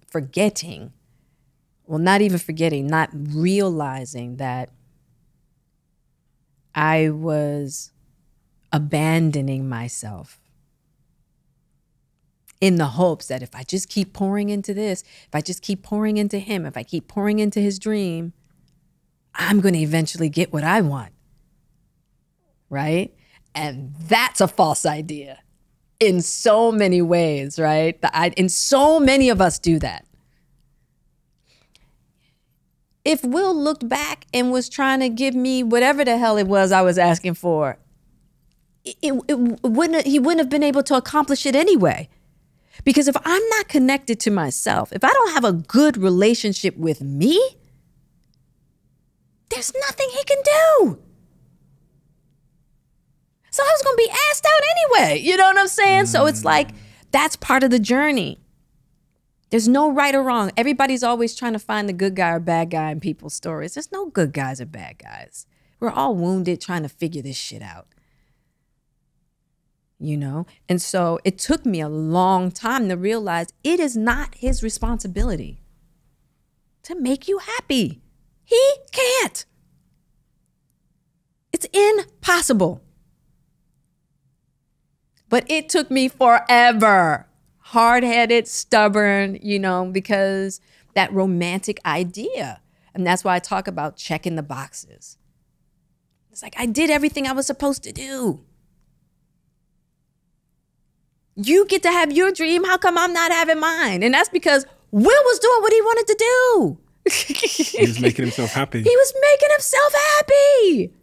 Speaker 1: well, not even forgetting, not realizing that I was abandoning myself in the hopes that if I just keep pouring into this, if I just keep pouring into him, if I keep pouring into his dream, I'm going to eventually get what I want, right? And that's a false idea in so many ways, right? And so many of us do that. If Will looked back and was trying to give me whatever the hell it was I was asking for, he wouldn't have been able to accomplish it anyway. Because if I'm not connected to myself, if I don't have a good relationship with me, there's nothing he can do. So I was going to be asked out anyway. You know what I'm saying? So it's like, that's part of the journey. There's no right or wrong. Everybody's always trying to find the good guy or bad guy in people's stories. There's no good guys or bad guys. We're all wounded trying to figure this shit out. You know? And so it took me a long time to realize it is not his responsibility to make you happy. He can't. It's impossible. But it took me forever. Hard-headed, stubborn, you know, because that romantic idea. And that's why I talk about checking the boxes. It's like, I did everything I was supposed to do. You get to have your dream. How come I'm not having mine? And that's because Will was doing what he wanted to do.
Speaker 3: He was making himself happy.
Speaker 1: He was making himself happy.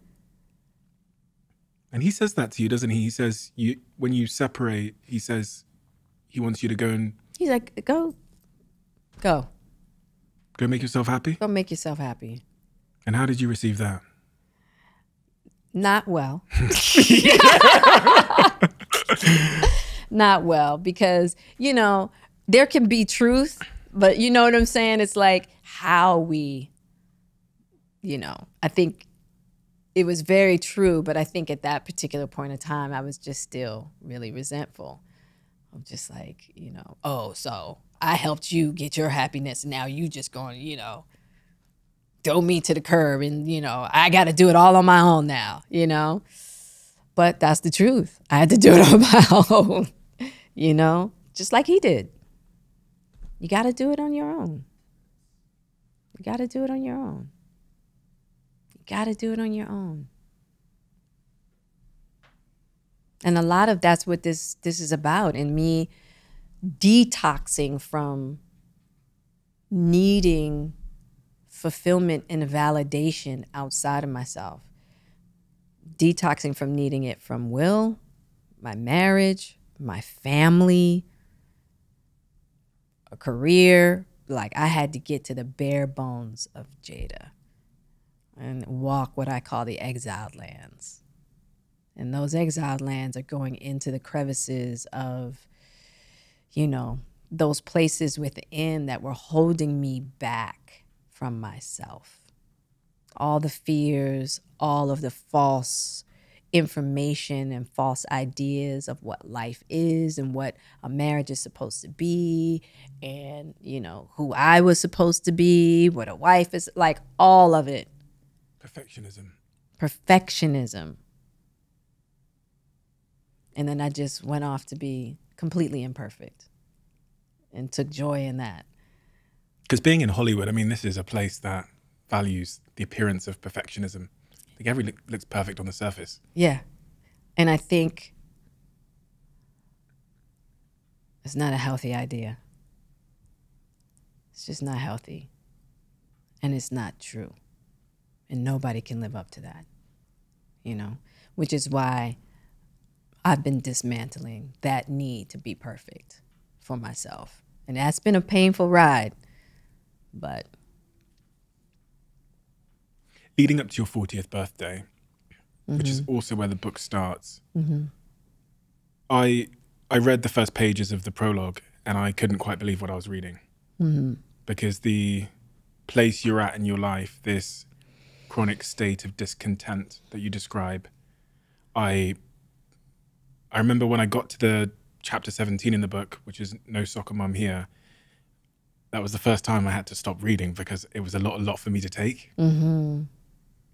Speaker 3: And he says that to you, doesn't he? He says, when you separate, he says he wants you to go and...
Speaker 1: He's like, go.
Speaker 3: Go make yourself happy?
Speaker 1: Go make yourself happy.
Speaker 3: And how did you receive that?
Speaker 1: Not well. Not well, because, you know, there can be truth, but you know what I'm saying? It's like how we, you know, I think it was very true, but I think at that particular point in time, I was just still really resentful. I'm just like, you know, oh, so I helped you get your happiness, and now you just going, you know, throw me to the curb, and, you know, I got to do it all on my own now, you know? But that's the truth. I had to do it on my own, you know, just like he did. You got to do it on your own. You got to do it on your own. You got to do it on your own. And a lot of that's what this is about, and me detoxing from needing fulfillment and validation outside of myself. Detoxing from needing it from Will, my marriage, my family, a career. Like, I had to get to the bare bones of Jada and walk what I call the exiled lands. And those exiled lands are going into the crevices of, you know, those places within that were holding me back from myself. All the fears, all of the false information and false ideas of what life is and what a marriage is supposed to be, and, you know, who I was supposed to be, what a wife is, like, all of it. Perfectionism. And then I just went off to be completely imperfect and took joy in that.
Speaker 3: Because being in Hollywood, I mean, this is a place that values the appearance of perfectionism. Like, everything looks perfect on the surface.
Speaker 1: Yeah. And I think it's not a healthy idea. It's just not healthy. And it's not true. And nobody can live up to that, you know, which is why I've been dismantling that need to be perfect for myself. And that's been a painful ride, but.
Speaker 3: Leading up to your 40th birthday, which is also where the book starts, I read the first pages of the prologue and I couldn't quite believe what I was reading. Because the place you're at in your life, this chronic state of discontent that you describe, I remember when I got to the chapter 17 in the book, which is No Soccer Mum Here, that was the first time I had to stop reading because it was a lot for me to take.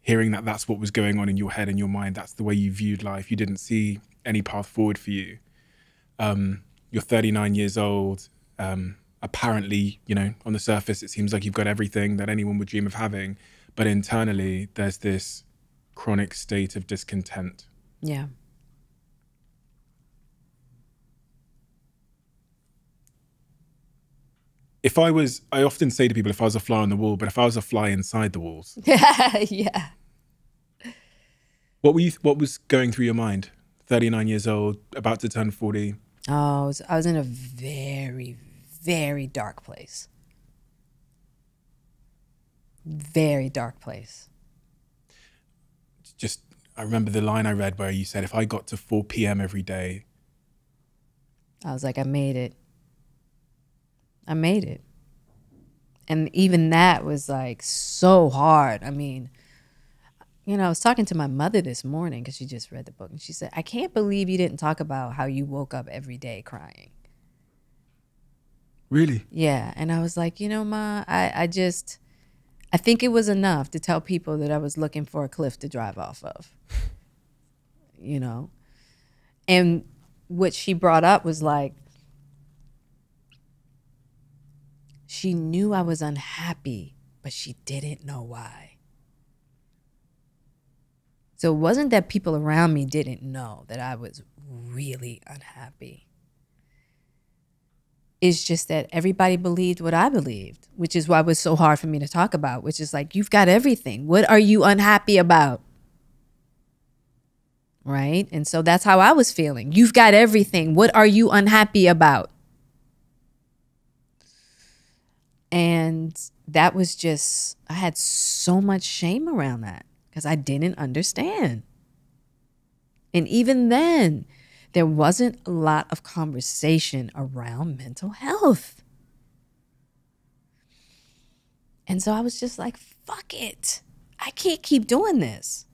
Speaker 3: Hearing that that's what was going on in your head and your mind, that's the way you viewed life. You didn't see any path forward for you. You're 39 years old. Apparently, you know, on the surface, it seems like you've got everything that anyone would dream of having. But internally, there's this chronic state of discontent.
Speaker 1: Yeah.
Speaker 3: I often say to people, if I was a fly on the wall, but if I was a fly inside the walls.
Speaker 1: Yeah.
Speaker 3: What was going through your mind? 39 years old, about to turn 40.
Speaker 1: Oh, I was in a very, very dark place. Very dark place.
Speaker 3: Just, I remember the line I read where you said, if I got to 4 p.m. every day.
Speaker 1: I was like, I made it. I made it. And even that was like so hard. I mean, you know, I was talking to my mother this morning because she just read the book and she said, I can't believe you didn't talk about how you woke up every day crying.
Speaker 3: Really?
Speaker 1: Yeah. And I was like, you know, Ma, I think it was enough to tell people that I was looking for a cliff to drive off of, you know? And what she brought up was like, she knew I was unhappy, but she didn't know why. So it wasn't that people around me didn't know that I was really unhappy. It's just that everybody believed what I believed, which is why it was so hard for me to talk about, which is like, you've got everything. What are you unhappy about? Right? And so that's how I was feeling. You've got everything. What are you unhappy about? And that was just, I had so much shame around that because I didn't understand. And even then, there wasn't a lot of conversation around mental health. And so I was just like, fuck it. I can't keep doing this.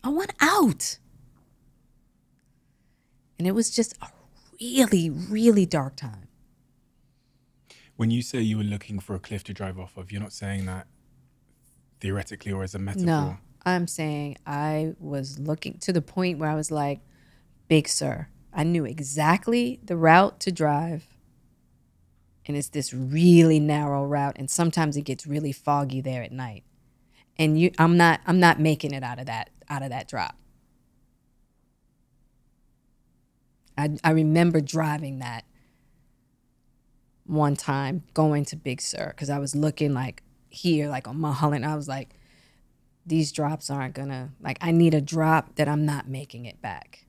Speaker 1: I want out. And it was just a really, really dark time.
Speaker 3: When you say you were looking for a cliff to drive off of, you're not saying that theoretically or as a metaphor.
Speaker 1: No, I'm saying I was looking to the point where I was like, Big Sur, I knew exactly the route to drive. And it's this really narrow route. And sometimes it gets really foggy there at night. And I'm not making it out of that drop. I remember driving that one time going to Big Sur because I was looking like here, like on Mulholland. I was like, these drops aren't gonna, like, I need a drop that I'm not making it back.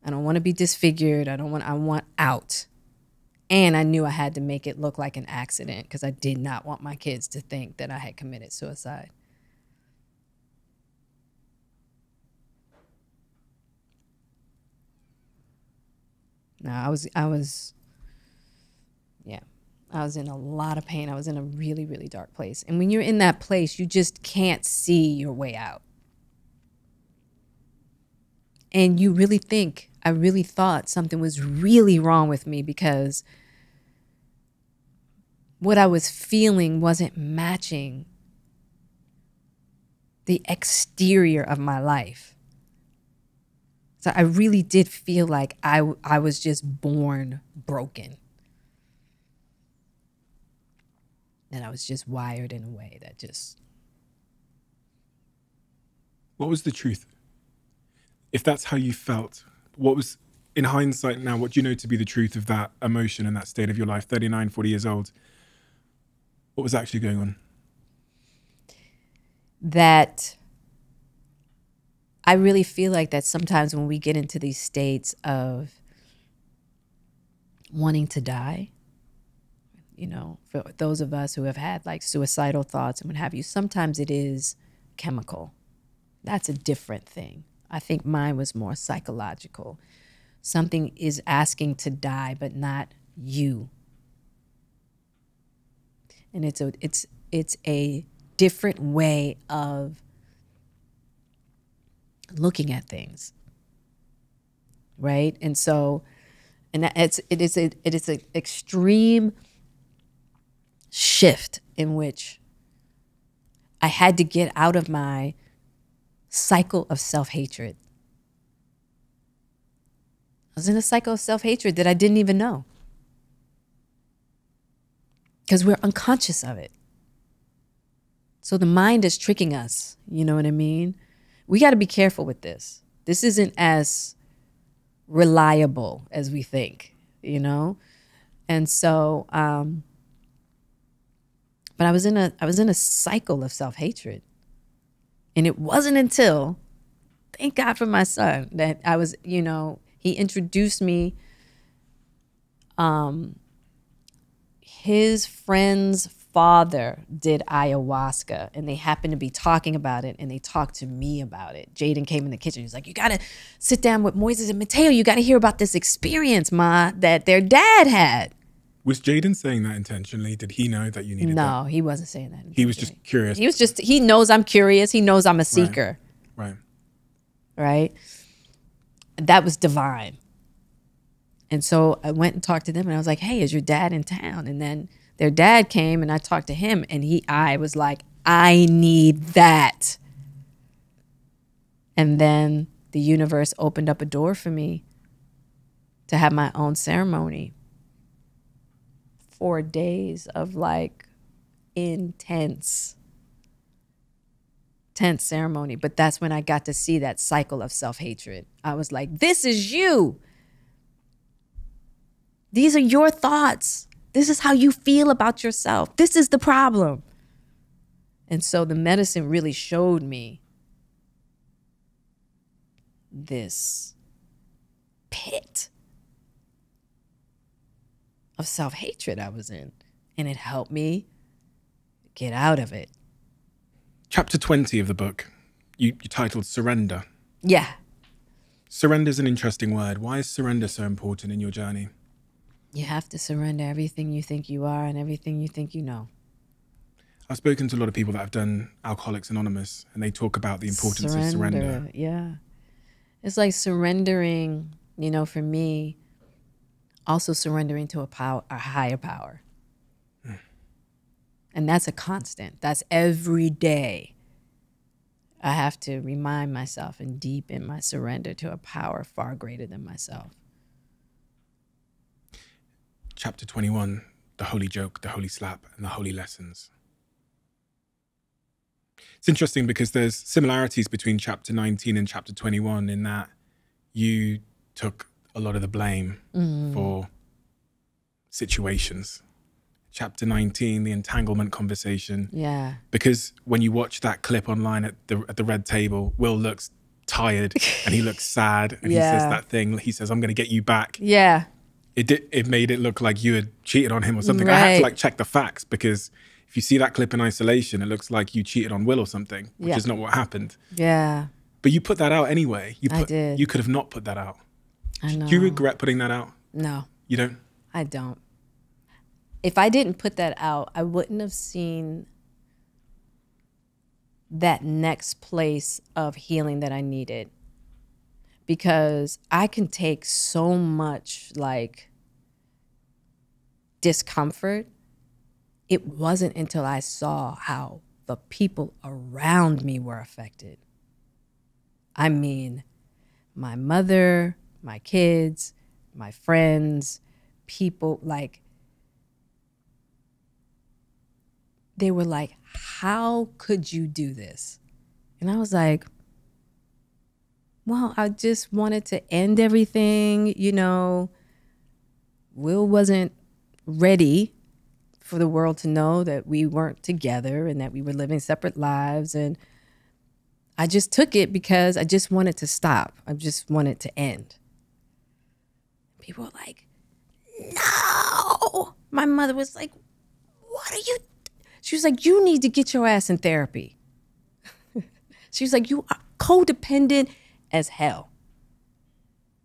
Speaker 1: I don't want to be disfigured. I want out. And I knew I had to make it look like an accident because I did not want my kids to think that I had committed suicide. No, I was in a lot of pain. I was in a really, really dark place. And when you're in that place, you just can't see your way out. And you really think, I really thought something was really wrong with me because what I was feeling wasn't matching the exterior of my life. So I really did feel like I was just born broken. And I was just wired in a way that just...
Speaker 3: What was the truth? If that's how you felt, what was, in hindsight now, what do you know to be the truth of that emotion and that state of your life, 39, 40 years old? What was actually going on?
Speaker 1: That I really feel like that sometimes when we get into these states of wanting to die, you know, for those of us who have had like suicidal thoughts and what have you, sometimes it is chemical. That's a different thing. I think mine was more psychological. Something is asking to die, but not you. And it's a different way of looking at things, right? And so, and it is an extreme shift in which I had to get out of my cycle of self-hatred. I was in a cycle of self-hatred that I didn't even know, because we're unconscious of it. So the mind is tricking us, you know what I mean? We got to be careful with this. This isn't as reliable as we think, you know? And so, but I was in a cycle of self-hatred. And it wasn't until, thank God for my son, that I was, you know, he introduced me, his friend's father did ayahuasca, and they happened to be talking about it, and they talked to me about it. Jaden came in the kitchen. He's like, you got to sit down with Moises and Mateo. You got to hear about this experience, Ma, that their dad had.
Speaker 3: Was Jaden saying that intentionally? Did he know that you needed that?
Speaker 1: No, he wasn't saying that intentionally.
Speaker 3: He was just curious.
Speaker 1: He knows I'm curious. He knows I'm a seeker.
Speaker 3: Right.
Speaker 1: Right? That was divine. And so I went and talked to them, and I was like, hey, is your dad in town? And then their dad came, and I talked to him, and I was like, I need that. And then the universe opened up a door for me to have my own ceremony. 4 days of like intense ceremony. But that's when I got to see that cycle of self-hatred. I was like, this is you. These are your thoughts. This is how you feel about yourself. This is the problem. And so the medicine really showed me this pit of self-hatred I was in. And it helped me get out of it.
Speaker 3: Chapter 20 of the book, you titled Surrender.
Speaker 1: Yeah.
Speaker 3: Surrender is an interesting word. Why is surrender so important in your journey?
Speaker 1: You have to surrender everything you think you are and everything you think you know.
Speaker 3: I've spoken to a lot of people that have done Alcoholics Anonymous, and they talk about the importance of surrender.
Speaker 1: Yeah. It's like surrendering, you know, for me, also surrendering to a higher power. And that's a constant. That's every day. I have to remind myself and deepen my surrender to a power far greater than myself.
Speaker 3: Chapter 21, the holy joke, the holy slap, and the holy lessons. It's interesting because there's similarities between chapter 19 and chapter 21 in that you took a lot of the blame for situations. Chapter 19, the entanglement conversation.
Speaker 1: Yeah.
Speaker 3: Because when you watch that clip online at the red table, Will looks tired and he looks sad and he says that thing. He says, I'm going to get you back.
Speaker 1: Yeah.
Speaker 3: It made it look like you had cheated on him or something.
Speaker 1: Right.
Speaker 3: I had to like check the facts, because if you see that clip in isolation, it looks like you cheated on Will or something, which is not what happened.
Speaker 1: Yeah.
Speaker 3: But you put that out anyway.
Speaker 1: I did.
Speaker 3: You could have not put that out.
Speaker 1: I know.
Speaker 3: Do you regret putting that out?
Speaker 1: No.
Speaker 3: You don't?
Speaker 1: I don't. If I didn't put that out, I wouldn't have seen that next place of healing that I needed. Because I can take so much like discomfort. It wasn't until I saw how the people around me were affected. I mean, my mother, my kids, my friends, people, like, they were like, how could you do this? And I was like, well, I just wanted to end everything, you know. Will wasn't ready for the world to know that we weren't together and that we were living separate lives. And I just took it because I just wanted to stop. I just wanted to end. People were like, no. My mother was like, what are you? She was like, you need to get your ass in therapy. She was like, you are codependent as hell,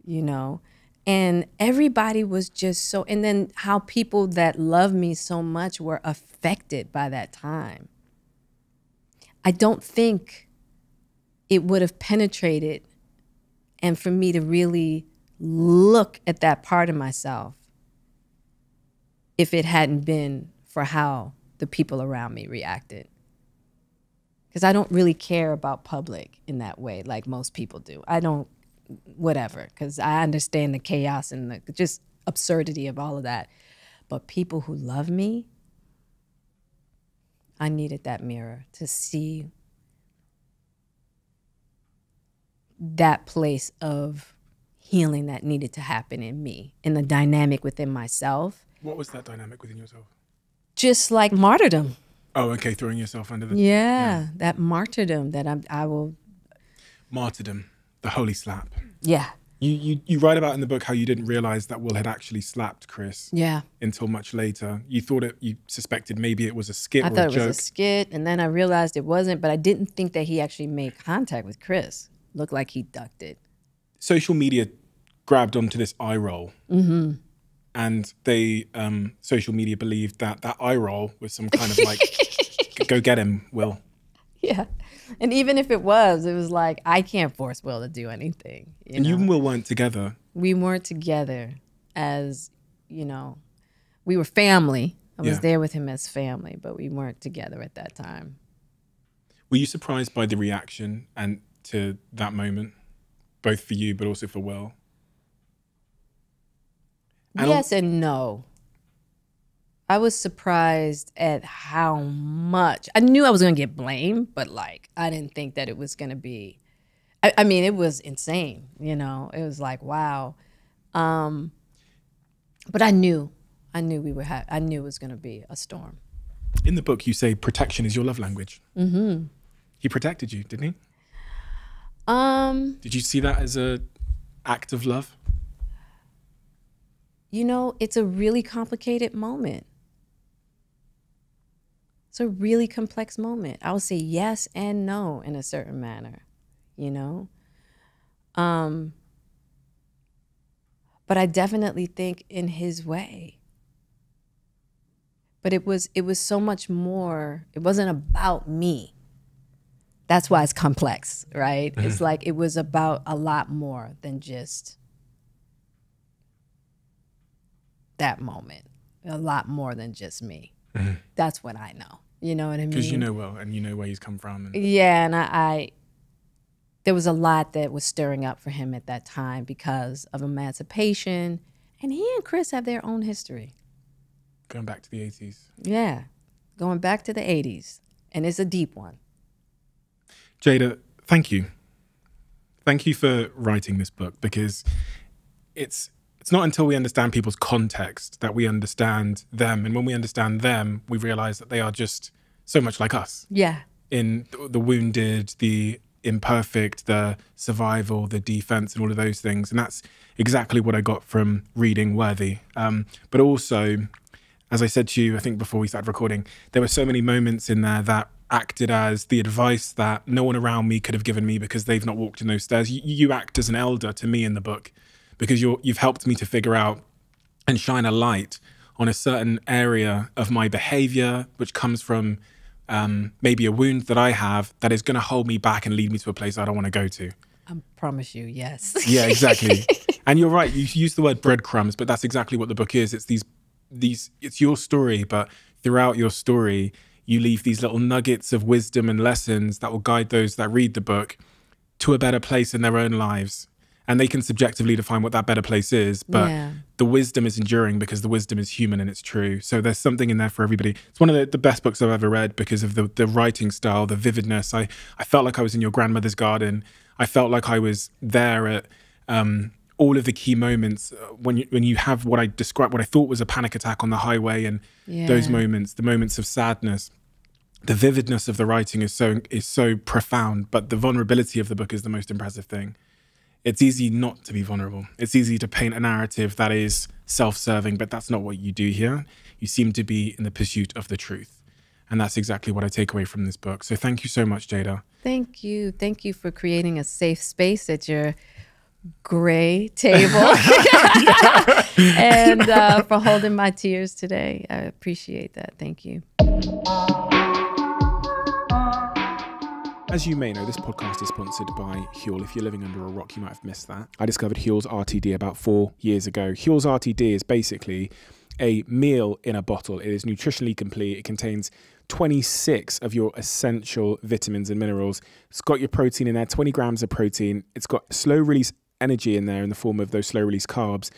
Speaker 1: you know? And everybody was just so, and then how people that love me so much were affected by that time. I don't think it would have penetrated and for me to really look at that part of myself if it hadn't been for how the people around me reacted. Because I don't really care about public in that way like most people do. I don't, whatever, because I understand the chaos and the just absurdity of all of that. But people who love me, I needed that mirror to see that place of healing that needed to happen in me, in the dynamic within myself.
Speaker 3: What was that dynamic within yourself?
Speaker 1: Just like martyrdom.
Speaker 3: Oh, okay, throwing yourself under the...
Speaker 1: Yeah, that martyrdom that I will...
Speaker 3: Martyrdom, the holy slap.
Speaker 1: Yeah.
Speaker 3: You write about in the book how you didn't realize that Will had actually slapped Chris.
Speaker 1: Yeah.
Speaker 3: Until much later. You suspected maybe it was a skit or a joke.
Speaker 1: I thought it was a skit, and then I realized it wasn't, but I didn't think that he actually made contact with Chris. Looked like he ducked it. Social
Speaker 3: media grabbed onto this eye roll.
Speaker 1: Mm-hmm.
Speaker 3: And they, social media believed that that eye roll was some kind of like, go get him, Will.
Speaker 1: Yeah. And even if it was like, I can't force Will to do anything.
Speaker 3: You and Will weren't together.
Speaker 1: We weren't together as, you know, we were family. I was there with him as family, but we weren't together at that time.
Speaker 3: Were you surprised by the reaction and to that moment, both for you, but also for Will?
Speaker 1: Yes and no. I was surprised at how much. I knew I was going to get blamed, but like, I didn't think that it was going to be, I mean, it was insane, you know? It was like, wow. But I knew I knew it was going to be a storm.
Speaker 3: In the book, you say protection is your love language.
Speaker 1: Mm-hmm.
Speaker 3: He protected you, didn't he? Did you see that as an act of love?
Speaker 1: You know, it's a really complicated moment. It's a really complex moment. I would say yes and no in a certain manner, you know? But I definitely think in his way. But it was so much more. It wasn't about me. That's why it's complex, right? Mm-hmm. It's like it was about a lot more than just that moment. A lot more than just me. Mm-hmm. That's what I know. You know what I mean?
Speaker 3: Because you know Will and you know where he's come from. And
Speaker 1: yeah, and I there was a lot that was stirring up for him at that time because of emancipation. And he and Chris have their own history.
Speaker 3: Going back to the 80s.
Speaker 1: Yeah, going back to the 80s. And it's a deep one.
Speaker 3: Jada, thank you. Thank you for writing this book, because it's not until we understand people's context that we understand them. And when we understand them, we realize that they are just so much like us.
Speaker 1: Yeah.
Speaker 3: In the wounded, the imperfect, the survival, the defense, and all of those things. And that's exactly what I got from reading Worthy. But also, as I said to you, I think before we started recording, there were so many moments in there that acted as the advice that no one around me could have given me because they've not walked in those stairs. You act as an elder to me in the book, because you've helped me to figure out and shine a light on a certain area of my behavior, which comes from maybe a wound that I have that is going to hold me back and lead me to a place I don't want to go to.
Speaker 1: I promise you, yes.
Speaker 3: Yeah, exactly. And you're right. You use the word breadcrumbs, but that's exactly what the book is. It's it's your story, but throughout your story, you leave these little nuggets of wisdom and lessons that will guide those that read the book to a better place in their own lives. And they can subjectively define what that better place is, but the wisdom is enduring because the wisdom is human and it's true. So there's something in there for everybody. It's one of the best books I've ever read because of the writing style, the vividness. I felt like I was in your grandmother's garden. I felt like I was there at all of the key moments when you have what I described, what I thought was a panic attack on the highway, and those moments, the moments of sadness, The vividness of the writing is so profound, but the vulnerability of the book is the most impressive thing. It's easy not to be vulnerable. It's easy to paint a narrative that is self-serving, but that's not what you do here. You seem to be in the pursuit of the truth. And that's exactly what I take away from this book. So thank you so much, Jada.
Speaker 1: Thank you. Thank you for creating a safe space at your gray table and for holding my tears today. I appreciate that. Thank you.
Speaker 3: As you may know, this podcast is sponsored by Huel. If you're living under a rock, you might have missed that. I discovered Huel's RTD about 4 years ago. Huel's RTD is basically a meal in a bottle. It is nutritionally complete. It contains 26 of your essential vitamins and minerals. It's got your protein in there, 20 grams of protein. It's got slow release energy in there in the form of those slow release carbs.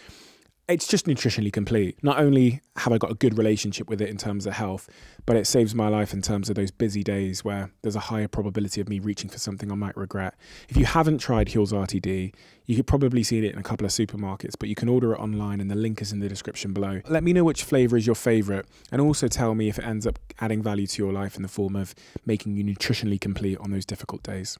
Speaker 3: It's just nutritionally complete. Not only have I got a good relationship with it in terms of health, but it saves my life in terms of those busy days where there's a higher probability of me reaching for something I might regret. If you haven't tried Huel's RTD, you could probably see it in a couple of supermarkets, but you can order it online and the link is in the description below. Let me know which flavor is your favorite, and also tell me if it ends up adding value to your life in the form of making you nutritionally complete on those difficult days.